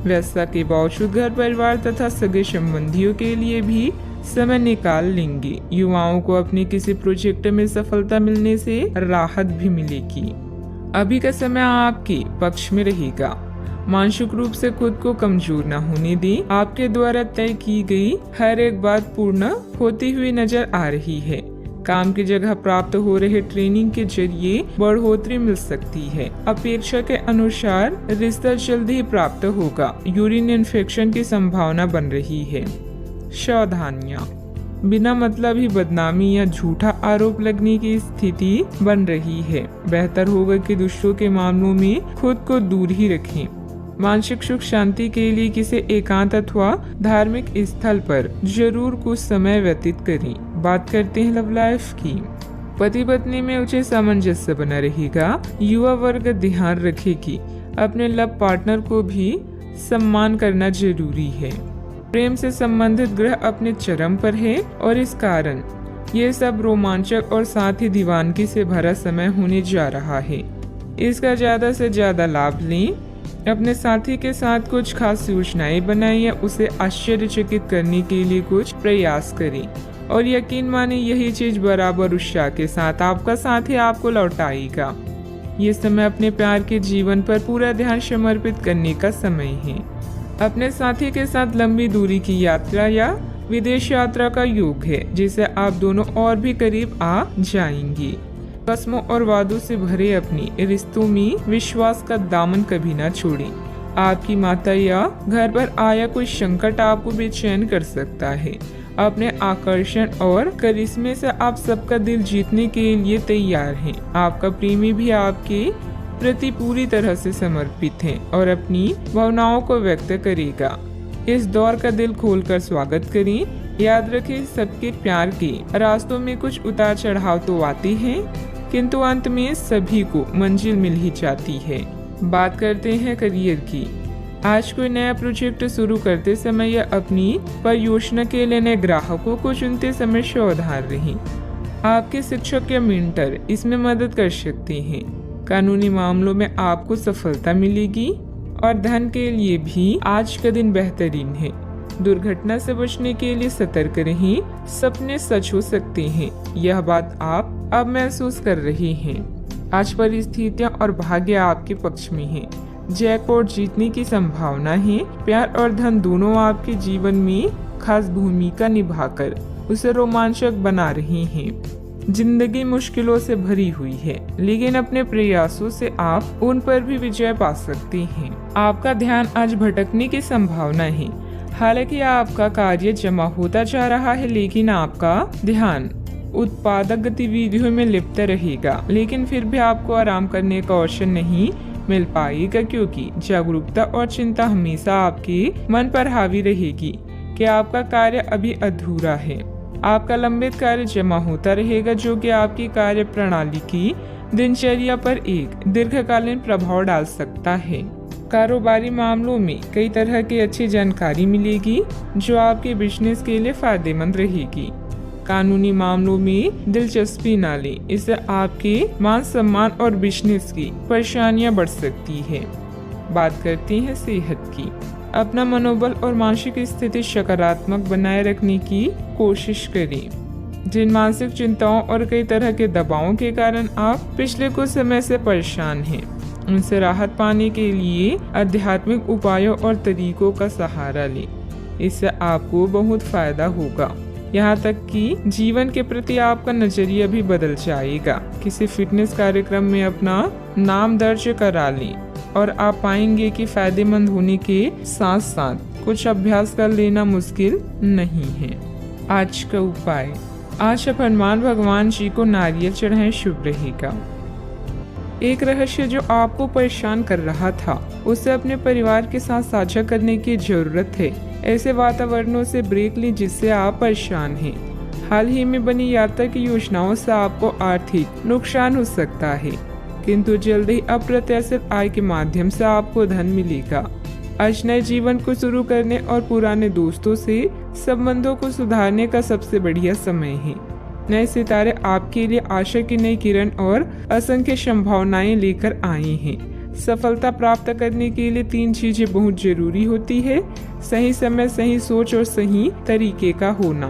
व्यस्तता के बावजूद घर परिवार तथा सगे संबंधियों के लिए भी समय निकाल लेंगे। युवाओं को अपने किसी प्रोजेक्ट में सफलता मिलने से राहत भी मिलेगी। अभी का समय आपके पक्ष में रहेगा। मानसिक रूप से खुद को कमजोर न होने दें। आपके द्वारा तय की गई हर एक बात पूर्ण होती हुई नजर आ रही है। काम की जगह प्राप्त हो रहे ट्रेनिंग के जरिए बढ़ोतरी मिल सकती है। अपेक्षा के अनुसार रिश्ता जल्द ही प्राप्त होगा। यूरिन इन्फेक्शन की संभावना बन रही है। सावधानियां, बिना मतलब ही बदनामी या झूठा आरोप लगने की स्थिति बन रही है। बेहतर होगा कि दूसरों के मामलों में खुद को दूर ही रखें। मानसिक सुख शांति के लिए किसी एकांत अथवा धार्मिक स्थल पर जरूर कुछ समय व्यतीत करें। बात करते हैं लव लाइफ की। पति पत्नी में उचित सामंजस्य बना रहेगा। युवा वर्ग ध्यान रखे कि अपने लव पार्टनर को भी सम्मान करना जरूरी है। प्रेम से संबंधित ग्रह अपने चरम पर है और इस कारण ये सब रोमांचक और साथ ही दीवानगी से भरा समय होने जा रहा है। इसका ज्यादा से ज्यादा लाभ लें। अपने साथी के साथ कुछ खास योजनाएं बनाएं या उसे आश्चर्यचकित करने के लिए कुछ प्रयास करें और यकीन माने यही चीज बराबर उत्साह के साथ आपका साथी आपको लौटाएगा। ये समय अपने प्यार के जीवन पर पूरा ध्यान समर्पित करने का समय है। अपने साथी के साथ लंबी दूरी की यात्रा या विदेश यात्रा का योग है, जिससे आप दोनों और भी करीब आ जाएंगे। कसमों और वादों से भरे अपने रिश्तों में विश्वास का दामन कभी ना छोड़ें। आपकी माता या घर पर आया कोई संकट आपको बेचैन कर सकता है। अपने आकर्षण और करिश्मे से आप सबका दिल जीतने के लिए तैयार हैं। आपका प्रेमी भी आपके प्रति पूरी तरह से समर्पित है और अपनी भावनाओं को व्यक्त करेगा। इस दौर का दिल खोलकर स्वागत करें। याद रखें, सबके प्यार के रास्तों में कुछ उतार चढ़ाव तो आते हैं, किंतु अंत में सभी को मंजिल मिल ही जाती है। बात करते हैं करियर की। आज कोई नया प्रोजेक्ट शुरू करते समय या अपनी परियोजना के लिए नए ग्राहकों को चुनते समय सावधान रहें। आपके शिक्षक या मेंटर इसमें मदद कर सकते हैं। कानूनी मामलों में आपको सफलता मिलेगी और धन के लिए भी आज का दिन बेहतरीन है। दुर्घटना से बचने के लिए सतर्क रहें। सपने सच हो सकते हैं, यह बात आप अब महसूस कर रहे हैं। आज परिस्थितियां और भाग्य आपके पक्ष में है। जैकपॉट जीतने की संभावना है। प्यार और धन दोनों आपके जीवन में खास भूमिका निभाकर उसे रोमांचक बना रहे हैं। जिंदगी मुश्किलों से भरी हुई है, लेकिन अपने प्रयासों से आप उन पर भी विजय पा सकते हैं। आपका ध्यान आज भटकने की संभावना है। हालांकि आपका कार्य जमा होता जा रहा है, लेकिन आपका ध्यान उत्पादक गतिविधियों में लिप्त रहेगा। लेकिन फिर भी आपको आराम करने का अवसर नहीं मिल पाएगा, क्योंकि जागरूकता और चिंता हमेशा आपके मन पर हावी रहेगी। कि आपका कार्य अभी अधूरा है। आपका लंबित कार्य जमा होता रहेगा, जो कि आपकी कार्य प्रणाली की दिनचर्या पर एक दीर्घकालीन प्रभाव डाल सकता है। कारोबारी मामलों में कई तरह की अच्छी जानकारी मिलेगी, जो आपके बिजनेस के लिए फायदेमंद रहेगी। कानूनी मामलों में दिलचस्पी न लें, इससे आपके मान सम्मान और बिजनेस की परेशानियां बढ़ सकती है। बात करते हैं सेहत की। अपना मनोबल और मानसिक स्थिति सकारात्मक बनाए रखने की कोशिश करें। जिन मानसिक चिंताओं और कई तरह के दबावों के कारण आप पिछले कुछ समय से परेशान हैं, उनसे राहत पाने के लिए आध्यात्मिक उपायों और तरीकों का सहारा लें। इससे आपको बहुत फायदा होगा। यहाँ तक कि जीवन के प्रति आपका नजरिया भी बदल जाएगा। किसी फिटनेस कार्यक्रम में अपना नाम दर्ज करा लें और आप पाएंगे कि फायदेमंद होने के साथ साथ कुछ अभ्यास कर लेना मुश्किल नहीं है। आज का उपाय, आज आप हनुमान भगवान जी को नारियल चढ़ाएं, शुभ रहेगा। एक रहस्य जो आपको परेशान कर रहा था, उसे अपने परिवार के साथ साझा करने की जरूरत है। ऐसे वातावरणों से ब्रेक लें जिससे आप परेशान हैं। हाल ही में बनी यात्रा की योजनाओं से आपको आर्थिक नुकसान हो सकता है, किंतु जल्द ही अप्रत्याशित आय के माध्यम से आपको धन मिलेगा। आज नए जीवन को शुरू करने और पुराने दोस्तों से संबंधों को सुधारने का सबसे बढ़िया समय है। नए सितारे आपके लिए आशा की नई किरण और असंख्य संभावनाएं लेकर आए हैं। सफलता प्राप्त करने के लिए 3 चीजें बहुत जरूरी होती है: सही समय, सही सोच और सही तरीके का होना।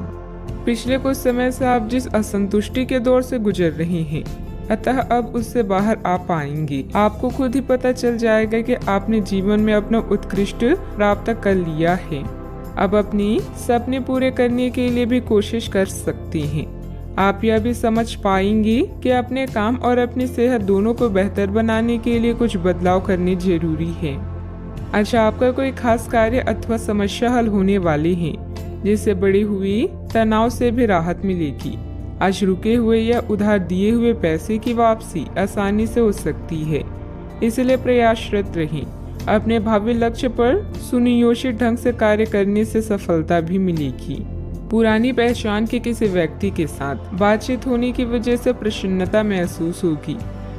पिछले कुछ समय से आप जिस असंतुष्टि के दौर से गुजर रहे हैं, अतः अब उससे बाहर आ पाएंगे। आपको खुद ही पता चल जाएगा कि आपने जीवन में अपना उत्कृष्ट प्राप्त कर लिया है। अब अपनी सपने पूरे करने के लिए भी कोशिश कर सकते हैं। आप यह भी समझ पाएंगे कि अपने काम और अपनी सेहत दोनों को बेहतर बनाने के लिए कुछ बदलाव करने जरूरी है। अच्छा, आपका कोई खास कार्य अथवा समस्या हल होने वाली है, जिससे बढ़ी हुई तनाव से भी राहत मिलेगी। आज रुके हुए या उधार दिए हुए पैसे की वापसी आसानी से हो सकती है, इसलिए प्रयासरत रहें। अपने भावी लक्ष्य पर सुनियोजित ढंग से कार्य करने से सफलता भी मिलेगी। पुरानी पहचान के किसी व्यक्ति के साथ बातचीत होने की वजह से प्रसन्नता महसूस होगी।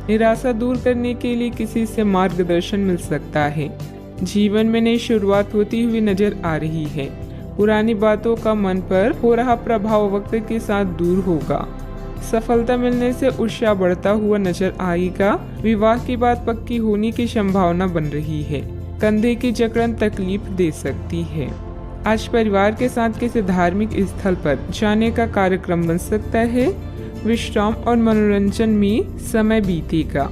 निराशा दूर करने के लिए किसी से मार्गदर्शन मिल सकता है। जीवन में नई शुरुआत होती हुई नजर आ रही है। पुरानी बातों का मन पर हो रहा प्रभाव वक्त के साथ दूर होगा। सफलता मिलने से उत्साह बढ़ता हुआ नजर आएगा। विवाह की बात पक्की होने की संभावना बन रही है। कंधे की जकड़न तकलीफ दे सकती है। आज परिवार के साथ किसी धार्मिक स्थल पर जाने का कार्यक्रम बन सकता है। विश्राम और मनोरंजन में समय बीतेगा।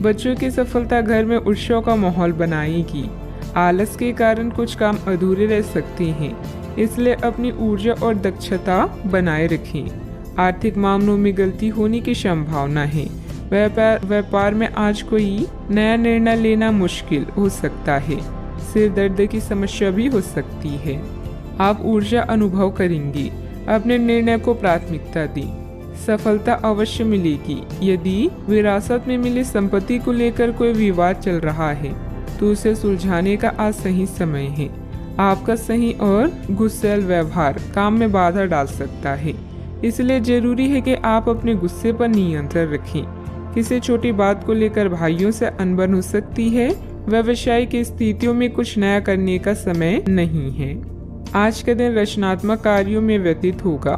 बच्चों की सफलता घर में उत्सव का माहौल बनाएगी। आलस के कारण कुछ काम अधूरे रह सकते हैं, इसलिए अपनी ऊर्जा और दक्षता बनाए रखें। आर्थिक मामलों में गलती होने की संभावना है। व्यापार में आज कोई नया निर्णय लेना मुश्किल हो सकता है। सिर दर्द की समस्या भी हो सकती है। आप ऊर्जा अनुभव करेंगे। अपने निर्णय को प्राथमिकता दें। सफलता अवश्य मिलेगी। यदि विरासत में मिली संपत्ति को लेकर कोई विवाद चल रहा है, तो उसे सुलझाने का आज सही समय है। आपका सही और गुस्सैल व्यवहार काम में बाधा डाल सकता है, इसलिए जरूरी है कि आप अपने गुस्से पर नियंत्रण रखें। किसी छोटी बात को लेकर भाइयों से अनबन हो सकती है। व्यावसायिक स्थितियों में कुछ नया करने का समय नहीं है। आज का दिन रचनात्मक कार्यों में व्यतीत होगा।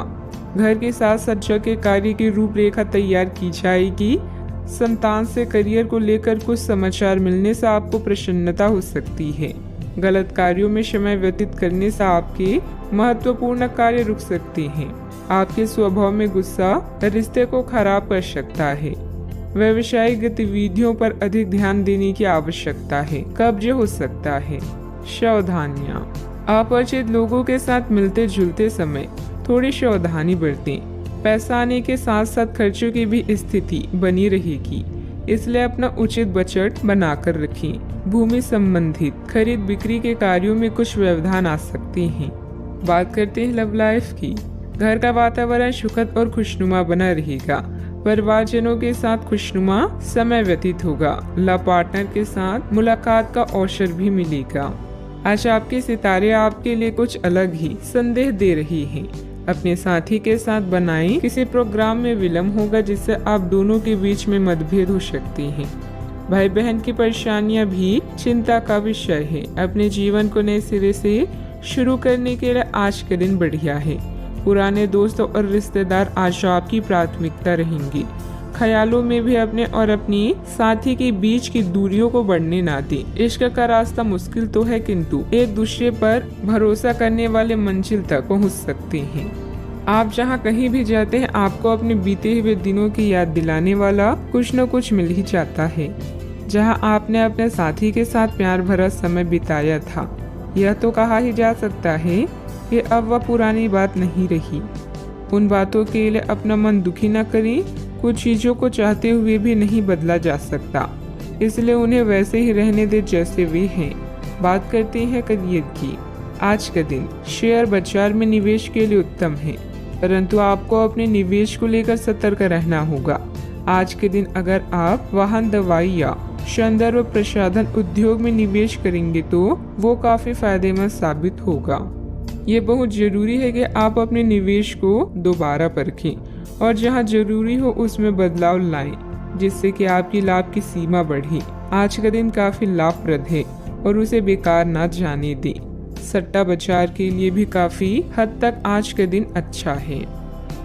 घर के साथ सज्जा के कार्य की रूपरेखा तैयार की जाएगी। संतान से करियर को लेकर कुछ समाचार मिलने से आपको प्रसन्नता हो सकती है। गलत कार्यों में समय व्यतीत करने से आपके महत्वपूर्ण कार्य रुक सकते हैं। आपके स्वभाव में गुस्सा रिश्ते को खराब कर सकता है। व्यवसायिक गतिविधियों पर अधिक ध्यान देने की आवश्यकता है। कब्ज हो सकता है। सावधानियां, अपरिचित लोगों के साथ मिलते जुलते समय थोड़ी सावधानी बरतें। पैसा आने के साथ साथ खर्चों की भी स्थिति बनी रहेगी, इसलिए अपना उचित बजट बनाकर रखें। भूमि संबंधित खरीद बिक्री के कार्यों में कुछ व्यवधान आ सकते हैं। बात करते हैं लव लाइफ की। घर का वातावरण सुखद और खुशनुमा बना रहेगा। परिवारजनों के साथ खुशनुमा समय व्यतीत होगा। लव पार्टनर के साथ मुलाकात का अवसर भी मिलेगा। आज आपके सितारे आपके लिए कुछ अलग ही संदेश दे रही हैं। अपने साथी के साथ बनाएं किसी प्रोग्राम में विलम्ब होगा जिससे आप दोनों के बीच में मतभेद हो सकती हैं। भाई बहन की परेशानियां भी चिंता का विषय है। अपने जीवन को नए सिरे से शुरू करने के लिए आज का दिन बढ़िया है। पुराने दोस्तों और रिश्तेदार आज आपकी प्राथमिकता रहेंगी। ख्यालों में भी अपने और अपनी साथी के बीच की दूरियों को बढ़ने ना दें। इश्क का रास्ता मुश्किल तो है, किंतु एक दूसरे पर भरोसा करने वाले मंजिल तक पहुंच सकते हैं। आप जहां कहीं भी जाते हैं आपको अपने बीते हुए दिनों की याद दिलाने वाला कुछ न कुछ मिल ही जाता है। जहां आपने अपने साथी के साथ प्यार भरा समय बिताया था, यह तो कहा ही जा सकता है कि अब वह पुरानी बात नहीं रही। उन बातों के लिए अपना मन दुखी न करें। कुछ चीजों को चाहते हुए भी नहीं बदला जा सकता, इसलिए उन्हें वैसे ही रहने दे जैसे वे हैं। बात करते हैं करियर की। आज का दिन शेयर बाजार में निवेश के लिए उत्तम है, परंतु आपको अपने निवेश को लेकर सतर्क रहना होगा। आज के दिन अगर आप वाहन, दवाई या सौंदर्य प्रसाधन उद्योग में निवेश करेंगे तो वो काफी फायदेमंद साबित होगा। ये बहुत जरूरी है कि आप अपने निवेश को दोबारा परखें और जहां जरूरी हो उसमें बदलाव लाएं, जिससे कि आपकी लाभ की सीमा बढ़े। आज का दिन काफी लाभप्रद है और उसे बेकार ना जाने दें। सट्टा बाजार के लिए भी काफी हद तक आज का दिन अच्छा है।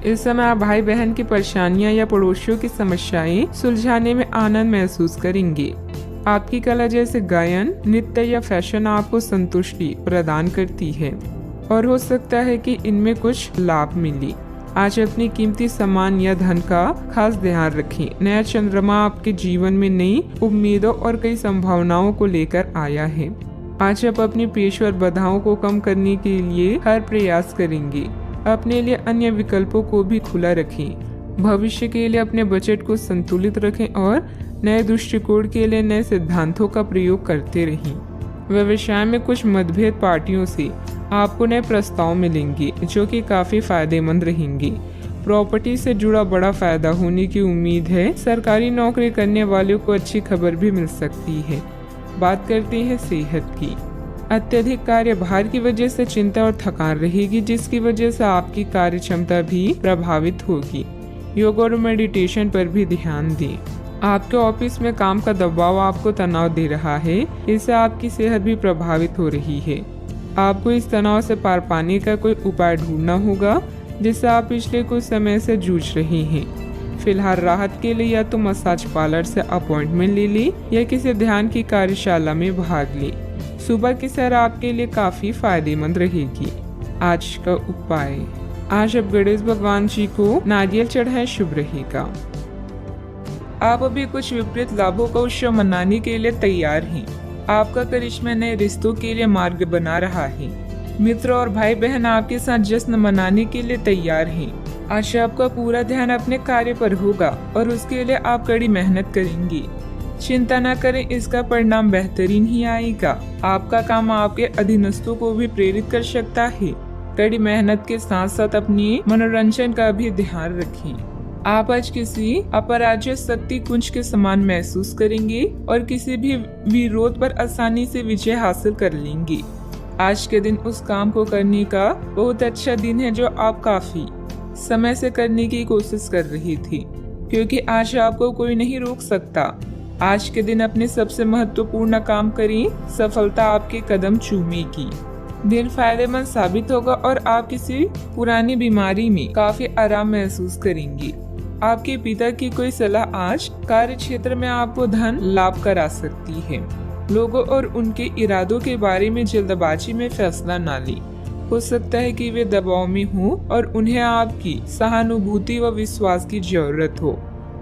इस समय आप भाई बहन की परेशानियां या पड़ोसियों की समस्याएं सुलझाने में आनंद महसूस करेंगे। आपकी कला जैसे गायन, नृत्य या फैशन आपको संतुष्टि प्रदान करती है और हो सकता है कि इनमें कुछ लाभ मिले। आज अपनी कीमती सामान या धन का खास ध्यान रखें। नया चंद्रमा आपके जीवन में नई उम्मीदों और कई संभावनाओं को लेकर आया है। आज आप अपनी पेशेवर बाधाओं को कम करने के लिए हर प्रयास करेंगे। अपने लिए अन्य विकल्पों को भी खुला रखें। भविष्य के लिए अपने बजट को संतुलित रखें और नए दृष्टिकोण के लिए नए सिद्धांतों का प्रयोग करते रहें। व्यवसाय में कुछ मतभेद पार्टियों से आपको नए प्रस्ताव मिलेंगे जो कि काफी फायदेमंद रहेंगे। प्रॉपर्टी से जुड़ा बड़ा फायदा होने की उम्मीद है। सरकारी नौकरी करने वालों को अच्छी खबर भी मिल सकती है। बात करते हैं सेहत की। अत्यधिक कार्यभार की वजह से चिंता और थकान रहेगी, जिसकी वजह से आपकी कार्य क्षमता भी प्रभावित होगी। योग और मेडिटेशन पर भी ध्यान दें। आपके ऑफिस में काम का दबाव आपको तनाव दे रहा है, इससे आपकी सेहत भी प्रभावित हो रही है। आपको इस तनाव से पार पाने का कोई उपाय ढूंढना होगा जिससे आप पिछले कुछ समय से जूझ रहे हैं। फिलहाल राहत के लिए या तो मसाज पार्लर से अपॉइंटमेंट ले ली या किसी ध्यान की कार्यशाला में भाग ली। सुबह की सैर आपके लिए काफी फायदेमंद रहेगी। आज का उपाय, आज आप गणेश भगवान जी को नारियल चढ़ाएं, शुभ रहेगा। आप अभी कुछ विपरीत लाभों का उत्सव मनाने के लिए तैयार हैं। आपका करिश्मा नए रिश्तों के लिए मार्ग बना रहा है। मित्र और भाई बहन आपके साथ जश्न मनाने के लिए तैयार हैं। आज आपका पूरा ध्यान अपने कार्य पर होगा और उसके लिए आप कड़ी मेहनत करेंगी। चिंता न करें, इसका परिणाम बेहतरीन ही आएगा। आपका काम आपके अधीनस्थों को भी प्रेरित कर सकता है। कड़ी मेहनत के साथ साथ अपनी मनोरंजन का भी ध्यान रखें। आप आज किसी अपराज्य शक्ति कुंज के समान महसूस करेंगे और किसी भी विरोध पर आसानी से विजय हासिल कर लेंगे। आज के दिन उस काम को करने का बहुत अच्छा दिन है जो आप काफी समय से करने की कोशिश कर रही थी, क्योंकि आज आपको कोई नहीं रोक सकता। आज के दिन अपने सबसे महत्वपूर्ण काम करें, सफलता आपके कदम चूमेगी। दिन फायदेमंद साबित होगा और आप किसी पुरानी बीमारी में काफी आराम महसूस करेंगी। आपके पिता की कोई सलाह आज कार्य क्षेत्र में आपको धन लाभ करा सकती है। लोगों और उनके इरादों के बारे में जल्दबाजी में फैसला ना लें। हो सकता है कि वे दबाव में हों और उन्हें आपकी सहानुभूति व विश्वास की जरूरत हो।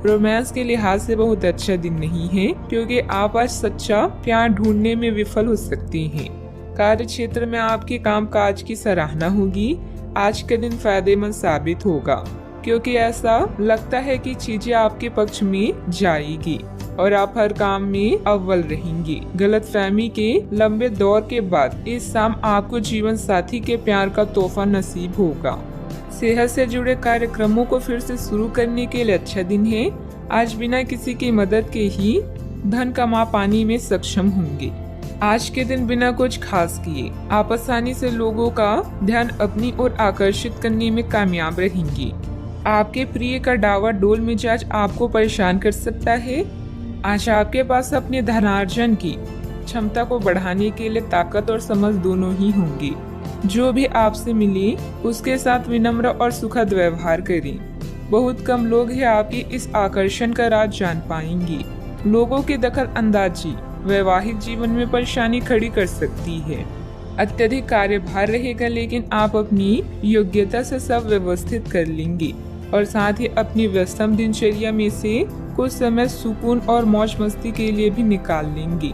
रोमांस के लिहाज से बहुत अच्छा दिन नहीं है, क्योंकि आप आज सच्चा प्यार ढूंढने में विफल हो सकती हैं। कार्य क्षेत्र में आपके कामकाज की सराहना होगी। आज का दिन फायदेमंद साबित होगा, क्योंकि ऐसा लगता है कि चीजें आपके पक्ष में जाएगी और आप हर काम में अव्वल रहेंगी। गलतफहमी के लंबे दौर के बाद इस शाम आपको जीवन साथी के प्यार का तोहफा नसीब होगा। सेहत से जुड़े कार्यक्रमों को फिर से शुरू करने के लिए अच्छा दिन है। आज बिना किसी की मदद के ही धन कमा पाने में सक्षम होंगे। आज के दिन बिना कुछ खास किए आप आसानी से लोगों का ध्यान अपनी ओर आकर्षित करने में कामयाब रहेंगी। आपके प्रिय का डावाडोल मिजाज आपको परेशान कर सकता है। आज आपके पास अपने धनार्जन की क्षमता को बढ़ाने के लिए ताकत और समझ दोनों ही होंगी। जो भी आपसे मिले उसके साथ विनम्र और सुखद व्यवहार करें। बहुत कम लोग हैं आपकी इस आकर्षण का राज जान पाएंगे। लोगों की दखल अंदाजी वैवाहिक जीवन में परेशानी खड़ी कर सकती है। अत्यधिक कार्यभार रहेगा, लेकिन आप अपनी योग्यता से सब व्यवस्थित कर लेंगे और साथ ही अपनी व्यस्तम दिनचर्या में से कुछ समय सुकून और मौज मस्ती के लिए भी निकाल लेंगे।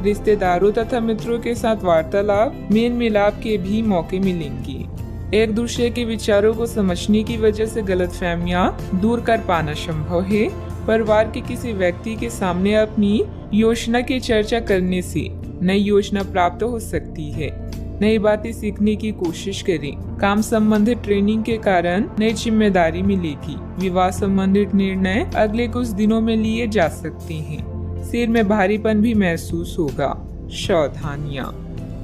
रिश्तेदारों तथा मित्रों के साथ वार्तालाप, मेल मिलाप के भी मौके मिलेंगे। एक दूसरे के विचारों को समझने की वजह से गलतफहमियां दूर कर पाना संभव है। परिवार के किसी व्यक्ति के सामने अपनी योजना की चर्चा करने से नई योजना प्राप्त हो सकती है। नई बातें सीखने की कोशिश करें। काम संबंधित ट्रेनिंग के कारण नई जिम्मेदारी मिलेगी। विवाह संबंधित निर्णय अगले कुछ दिनों में लिए जा सकते हैं। सिर में भारीपन भी महसूस होगा। सावधानियां,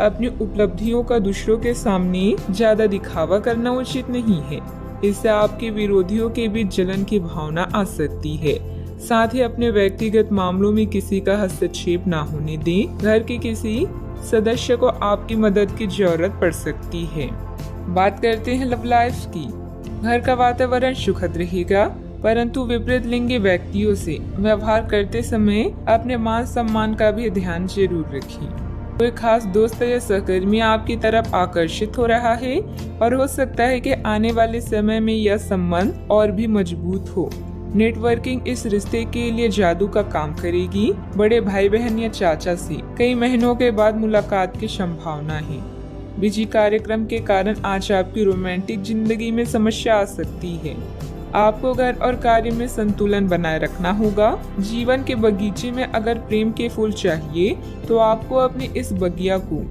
अपनी उपलब्धियों का दूसरों के सामने ज्यादा दिखावा करना उचित नहीं है। इससे आपके विरोधियों के बीच जलन की भावना आ सकती है। साथ ही अपने व्यक्तिगत मामलों में किसी का हस्तक्षेप न होने दें। घर के किसी सदस्य को आपकी मदद की जरूरत पड़ सकती है। बात करते हैं लव लाइफ की। घर का वातावरण सुखद रहेगा, परंतु विपरीत लिंगी व्यक्तियों से व्यवहार करते समय अपने मान सम्मान का भी ध्यान जरूर रखें। कोई खास दोस्त या सहकर्मी आपकी तरफ आकर्षित हो रहा है और हो सकता है कि आने वाले समय में यह संबंध और भी मजबूत हो। नेटवर्किंग इस रिश्ते के लिए जादू का काम करेगी। बड़े भाई बहन या चाचा से कई महीनों के बाद मुलाकात की संभावना है। बिजी कार्यक्रम के कारण आज आपकी रोमांटिक जिंदगी में समस्या आ सकती है। आपको घर और कार्य में संतुलन बनाए रखना होगा। जीवन के बगीचे में अगर प्रेम के फूल चाहिए तो आपको अपने इस बगिया को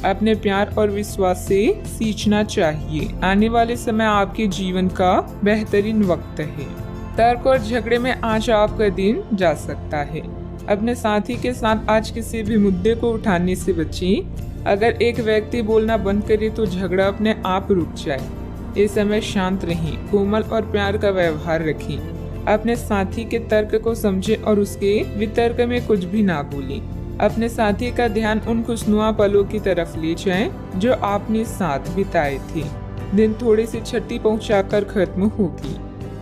अपने प्यार और विश्वास से सींचना चाहिए। आने वाले समय आपके जीवन का बेहतरीन वक्त है। तर्क और झगड़े में आज आपका दिन जा सकता है। अपने साथी के साथ आज किसी भी मुद्दे को उठाने से बचें। अगर एक व्यक्ति बोलना बंद करे तो झगड़ा अपने आप रुक जाए। इस समय शांत रहें, कोमल और प्यार का व्यवहार रखें। अपने साथी के तर्क को समझें और उसके वितर्क में कुछ भी ना बोलें। अपने साथी का ध्यान उन खुशनुमा पलों की तरफ ले जाएं जो आपने साथ बिताए थे। दिन थोड़ी सी छठी पहुंचाकर खत्म होगी।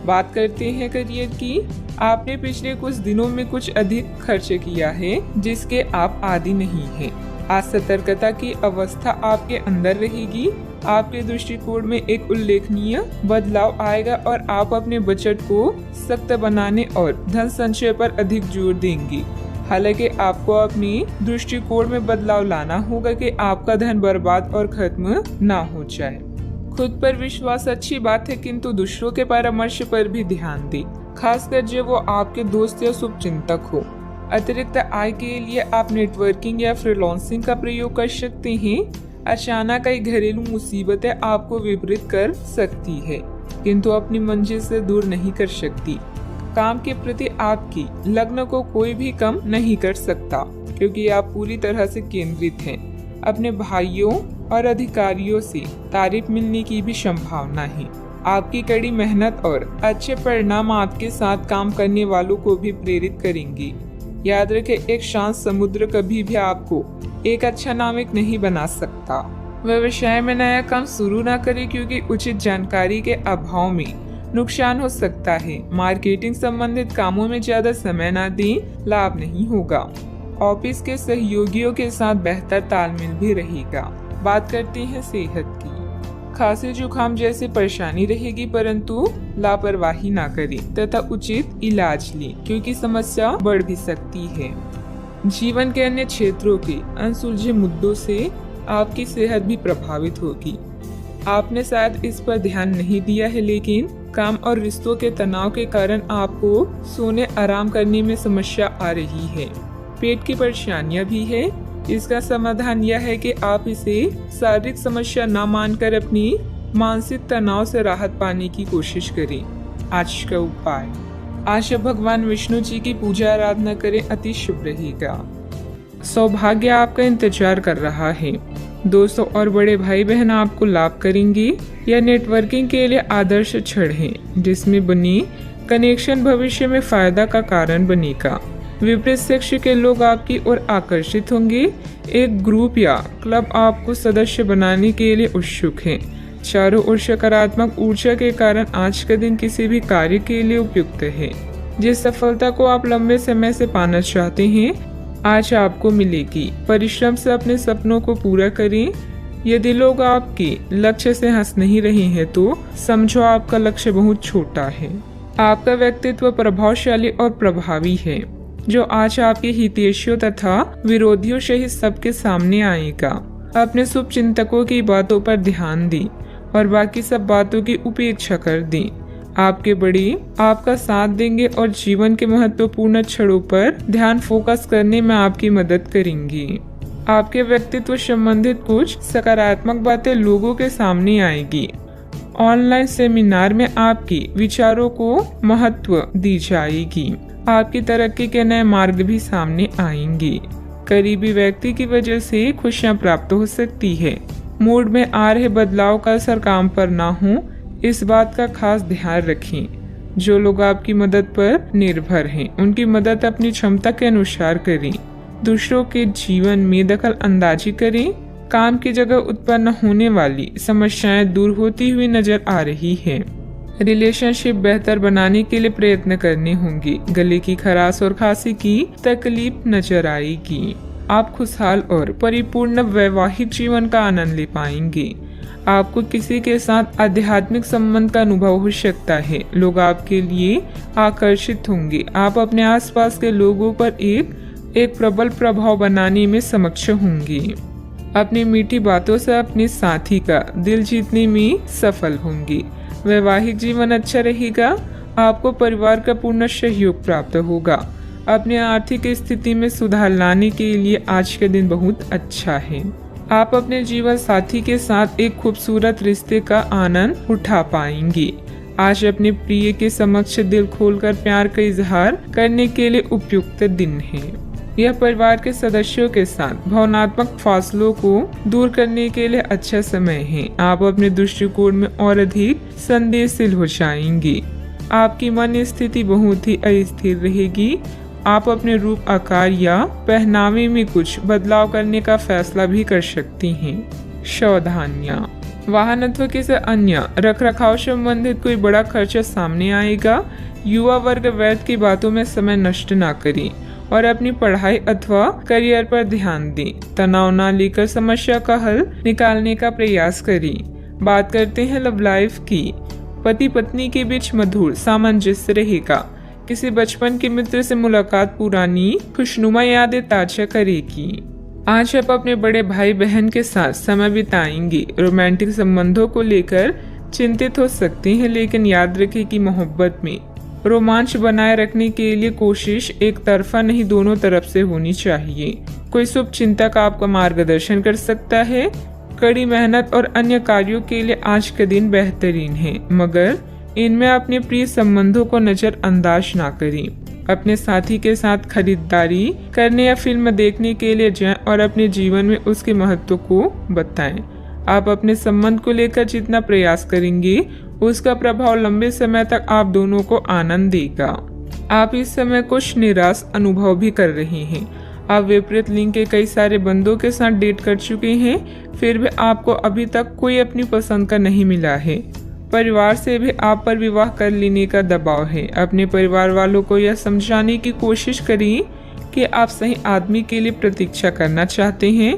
बात करते हैं करियर की। आपने पिछले कुछ दिनों में कुछ अधिक खर्च किया है जिसके आप आदी नहीं हैं। आज सतर्कता की अवस्था आपके अंदर रहेगी। आपके दृष्टिकोण में एक उल्लेखनीय बदलाव आएगा और आप अपने बजट को सख्त बनाने और धन संचय पर अधिक जोर देंगे। हालांकि आपको अपने दृष्टिकोण में बदलाव लाना होगा कि आपका धन बर्बाद और खत्म ना हो जाए। खुद पर विश्वास अच्छी बात है, किंतु दूसरों के परामर्श पर भी ध्यान दें, खासकर जब वो आपके दोस्त या शुभचिंतक हो। अतिरिक्त आय के लिए आप नेटवर्किंग या फ्रीलांसिंग का प्रयोग कर सकते हैं। अचानक कई घरेलू मुसीबतें आपको विपरीत कर सकती है, किंतु अपनी मंजिल से दूर नहीं कर सकती। काम के प्रति आपकी लगन को कोई भी कम नहीं कर सकता, क्योंकि आप पूरी तरह से केंद्रित हैं। अपने भाइयों और अधिकारियों से तारीफ मिलने की भी संभावना है। आपकी कड़ी मेहनत और अच्छे परिणाम आपके साथ काम करने वालों को भी प्रेरित करेंगे। याद रखें, एक शांत समुद्र कभी भी आपको एक अच्छा नाविक नहीं बना सकता। व्यवसाय में नया काम शुरू न करें, क्योंकि उचित जानकारी के अभाव में नुकसान हो सकता है। मार्केटिंग संबंधित कामों में ज्यादा समय न दें, लाभ नहीं होगा। ऑफिस के सहयोगियों के साथ बेहतर तालमेल भी रहेगा। बात करते हैं सेहत की। खांसी जुकाम जैसी परेशानी रहेगी, परंतु लापरवाही ना करें तथा उचित इलाज लें, क्योंकि समस्या बढ़ भी सकती है। जीवन के अन्य क्षेत्रों के अनसुलझे मुद्दों से आपकी सेहत भी प्रभावित होगी। आपने शायद इस पर ध्यान नहीं दिया है, लेकिन काम और रिश्तों के तनाव के कारण आपको सोने आराम करने में समस्या आ रही है। पेट की परेशानियां भी है। इसका समाधान यह है कि आप इसे शारीरिक समस्या न मानकर अपनी मानसिक तनाव से राहत पाने की कोशिश करें। आज का उपाय, आज भगवान विष्णु जी की पूजा आराधना करें, अति शुभ रहेगा। सौभाग्य आपका इंतजार कर रहा है। दोस्तों और बड़े भाई बहन आपको लाभ करेंगे। यह नेटवर्किंग के लिए आदर्श क्षण है, जिसमें बनी कनेक्शन भविष्य में फायदा का कारण बनेगा। विपरीत सेक्स के लोग आपकी ओर आकर्षित होंगे। एक ग्रुप या क्लब आपको सदस्य बनाने के लिए उत्सुक है। चारों ओर सकारात्मक ऊर्जा के कारण आज का दिन किसी भी कार्य के लिए उपयुक्त है। जिस सफलता को आप लंबे समय से पाना चाहते हैं, आज आपको मिलेगी। परिश्रम से अपने सपनों को पूरा करें। यदि लोग आपके लक्ष्य से हंस नहीं रहे हैं तो समझो आपका लक्ष्य बहुत छोटा है। आपका व्यक्तित्व प्रभावशाली और प्रभावी है, जो आज आपके हितैषियों तथा विरोधियों सहित सबके सामने आएगा। अपने शुभ चिंतकों की बातों पर ध्यान दें और बाकी सब बातों की उपेक्षा कर दें। आपके बड़े आपका साथ देंगे और जीवन के महत्वपूर्ण क्षणों पर ध्यान फोकस करने में आपकी मदद करेंगे। आपके व्यक्तित्व संबंधित कुछ सकारात्मक बातें लोगों के सामने आएगी। ऑनलाइन सेमिनार में आपके विचारों को महत्व दी जाएगी। आपकी तरक्की के नए मार्ग भी सामने आएंगे। करीबी व्यक्ति की वजह से खुशियां प्राप्त हो सकती है। मूड में आ रहे बदलाव का असर काम पर ना हो, इस बात का खास ध्यान रखें। जो लोग आपकी मदद पर निर्भर हैं, उनकी मदद अपनी क्षमता के अनुसार करें। दूसरों के जीवन में दखल अंदाजी करें। काम की जगह उत्पन्न होने वाली समस्याएं दूर होती हुई नजर आ रही है। रिलेशनशिप बेहतर बनाने के लिए प्रयत्न करने होंगे। गले की खराश और खांसी की तकलीफ नजर आएगी। आप खुशहाल और परिपूर्ण वैवाहिक जीवन का आनंद ले पाएंगे। आपको किसी के साथ आध्यात्मिक संबंध का अनुभव हो सकता है। लोग आपके लिए आकर्षित होंगे। आप अपने आसपास के लोगों पर एक प्रबल प्रभाव बनाने में सक्षम होंगे। अपनी मीठी बातों से अपने साथी का दिल जीतने में सफल होंगे। वैवाहिक जीवन अच्छा रहेगा। आपको परिवार का पूर्ण सहयोग प्राप्त होगा। अपने आर्थिक स्थिति में सुधार लाने के लिए आज का दिन बहुत अच्छा है। आप अपने जीवन साथी के साथ एक खूबसूरत रिश्ते का आनंद उठा पाएंगे। आज अपने प्रिय के समक्ष दिल खोलकर प्यार का इजहार करने के लिए उपयुक्त दिन है। यह परिवार के सदस्यों के साथ भावनात्मक फासलों को दूर करने के लिए अच्छा समय है। आप अपने दृष्टिकोण में और अधिक संवेदनशील हो जाएंगे। आपकी मन स्थिति बहुत ही अस्थिर रहेगी। आप अपने रूप, आकार या पहनावे में कुछ बदलाव करने का फैसला भी कर सकती हैं। सावधानियां, वाहनत्व के से अन्य रखरखाव संबंधित कोई बड़ा खर्चा सामने आएगा। युवा वर्ग व्यर्थ की बातों में समय नष्ट ना करें और अपनी पढ़ाई अथवा करियर पर ध्यान दें। तनाव न लेकर समस्या का हल निकालने का प्रयास करें। बात करते हैं लव लाइफ की। पति पत्नी के बीच मधुर सामंजस्य रहेगा। किसी बचपन के मित्र से मुलाकात पुरानी खुशनुमा यादें ताजा करेगी। आज आप अपने बड़े भाई बहन के साथ समय बिताएंगे। रोमांटिक संबंधों को लेकर चिंतित हो सकते हैं, लेकिन याद रखें कि मोहब्बत में रोमांच बनाए रखने के लिए कोशिश एक तरफा नहीं, दोनों तरफ से होनी चाहिए। कोई शुभ चिंतक आपका मार्गदर्शन कर सकता है। कड़ी मेहनत और अन्य कार्यों के लिए आज का दिन बेहतरीन है, मगर इनमें अपने प्रिय संबंधों को नजरअंदाज ना करें। अपने साथी के साथ खरीदारी करने या फिल्म देखने के लिए जाएं और अपने जीवन में उसके महत्व को बताएं। आप अपने संबंध को लेकर जितना प्रयास करेंगे, उसका प्रभाव लंबे समय तक आप दोनों को आनंद देगा। आप इस समय कुछ निराश अनुभव भी कर रहे हैं। आप विपरीत लिंग के कई सारे बंदों के साथ डेट कर चुके हैं, फिर भी आपको अभी तक कोई अपनी पसंद का नहीं मिला है। परिवार से भी आप पर विवाह कर लेने का दबाव है। अपने परिवार वालों को यह समझाने की कोशिश करिए कि आप सही आदमी के लिए प्रतीक्षा करना चाहते हैं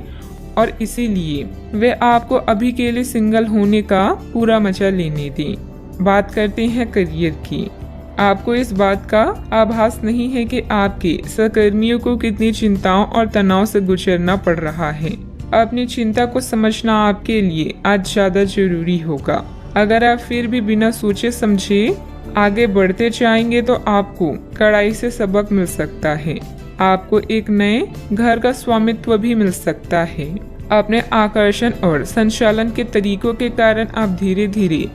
और इसीलिए वे आपको अभी के लिए सिंगल होने का पूरा मजा लेने दें। बात करते हैं करियर की। आपको इस बात का आभास नहीं है कि आपके सहकर्मियों को कितनी चिंताओं और तनाव से गुजरना पड़ रहा है। अपनी चिंता को समझना आपके लिए आज ज्यादा जरूरी होगा। अगर आप फिर भी बिना सोचे समझे आगे बढ़ते जाएंगे तो आपको कड़ाई से सबक मिल सकता है। आपको एक नए घर का स्वामित्व भी मिल सकता है। अपने आकर्षण और संचालन के तरीकों के कारण आप धीरे धीरे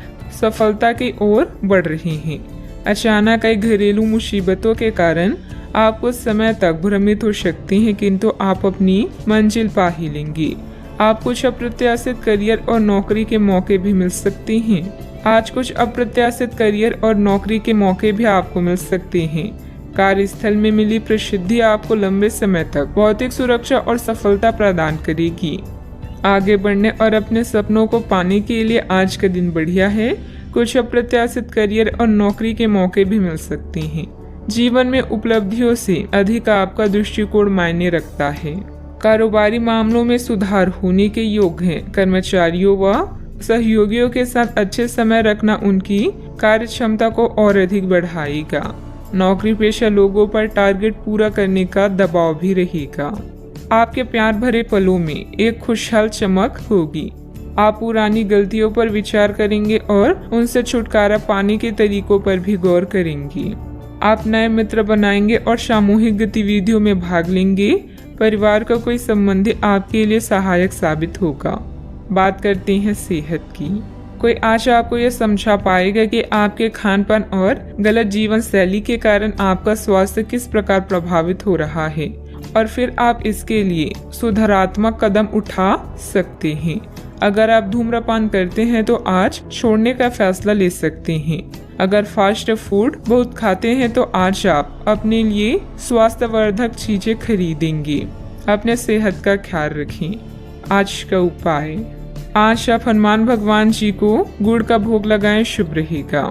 सफलता की ओर बढ़ रहे हैं। अचानक कई घरेलू मुसीबतों के कारण आप कुछ समय तक भ्रमित हो सकती हैं, किंतु आप अपनी मंजिल पा ही लेंगी। आप कुछ अप्रत्याशित करियर और नौकरी के मौके भी मिल सकते हैं। आज कुछ अप्रत्याशित करियर और नौकरी के मौके भी आपको मिल सकते हैं। कार्यस्थल में मिली प्रसिद्धि आपको लंबे समय तक भौतिक सुरक्षा और सफलता प्रदान करेगी। आगे बढ़ने और अपने सपनों को पाने के लिए आज का दिन बढ़िया है। कुछ अप्रत्याशित करियर और नौकरी के मौके भी मिल सकते हैं। जीवन में उपलब्धियों से अधिक आपका दृष्टिकोण मायने रखता है। कारोबारी मामलों में सुधार होने के योग हैं। कर्मचारियों व सहयोगियों के साथ अच्छे समय रखना उनकी कार्य क्षमता को और अधिक बढ़ाएगा। नौकरी पेशा लोगों पर टारगेट पूरा करने का दबाव भी रहेगा। आपके प्यार भरे पलों में एक खुशहाल चमक होगी। आप पुरानी गलतियों पर विचार करेंगे और उनसे छुटकारा पाने के तरीकों पर भी गौर करेंगी। आप नए मित्र बनाएंगे और सामूहिक गतिविधियों में भाग लेंगे। परिवार का कोई संबंधी आपके लिए सहायक साबित होगा। बात करते हैं सेहत की। कोई आज आपको यह समझा पाएगा कि आपके खानपान और गलत जीवन शैली के कारण आपका स्वास्थ्य किस प्रकार प्रभावित हो रहा है, और फिर आप इसके लिए सुधारात्मक कदम उठा सकते हैं। अगर आप धूम्रपान करते हैं तो आज छोड़ने का फैसला ले सकते हैं। अगर फास्ट फूड बहुत खाते हैं तो आज आप अपने लिए स्वास्थ्यवर्धक चीजें खरीदेंगे। अपने सेहत का ख्याल रखें। आज का उपाय, आज आप हनुमान भगवान जी को गुड़ का भोग लगाएं, शुभ रहेगा।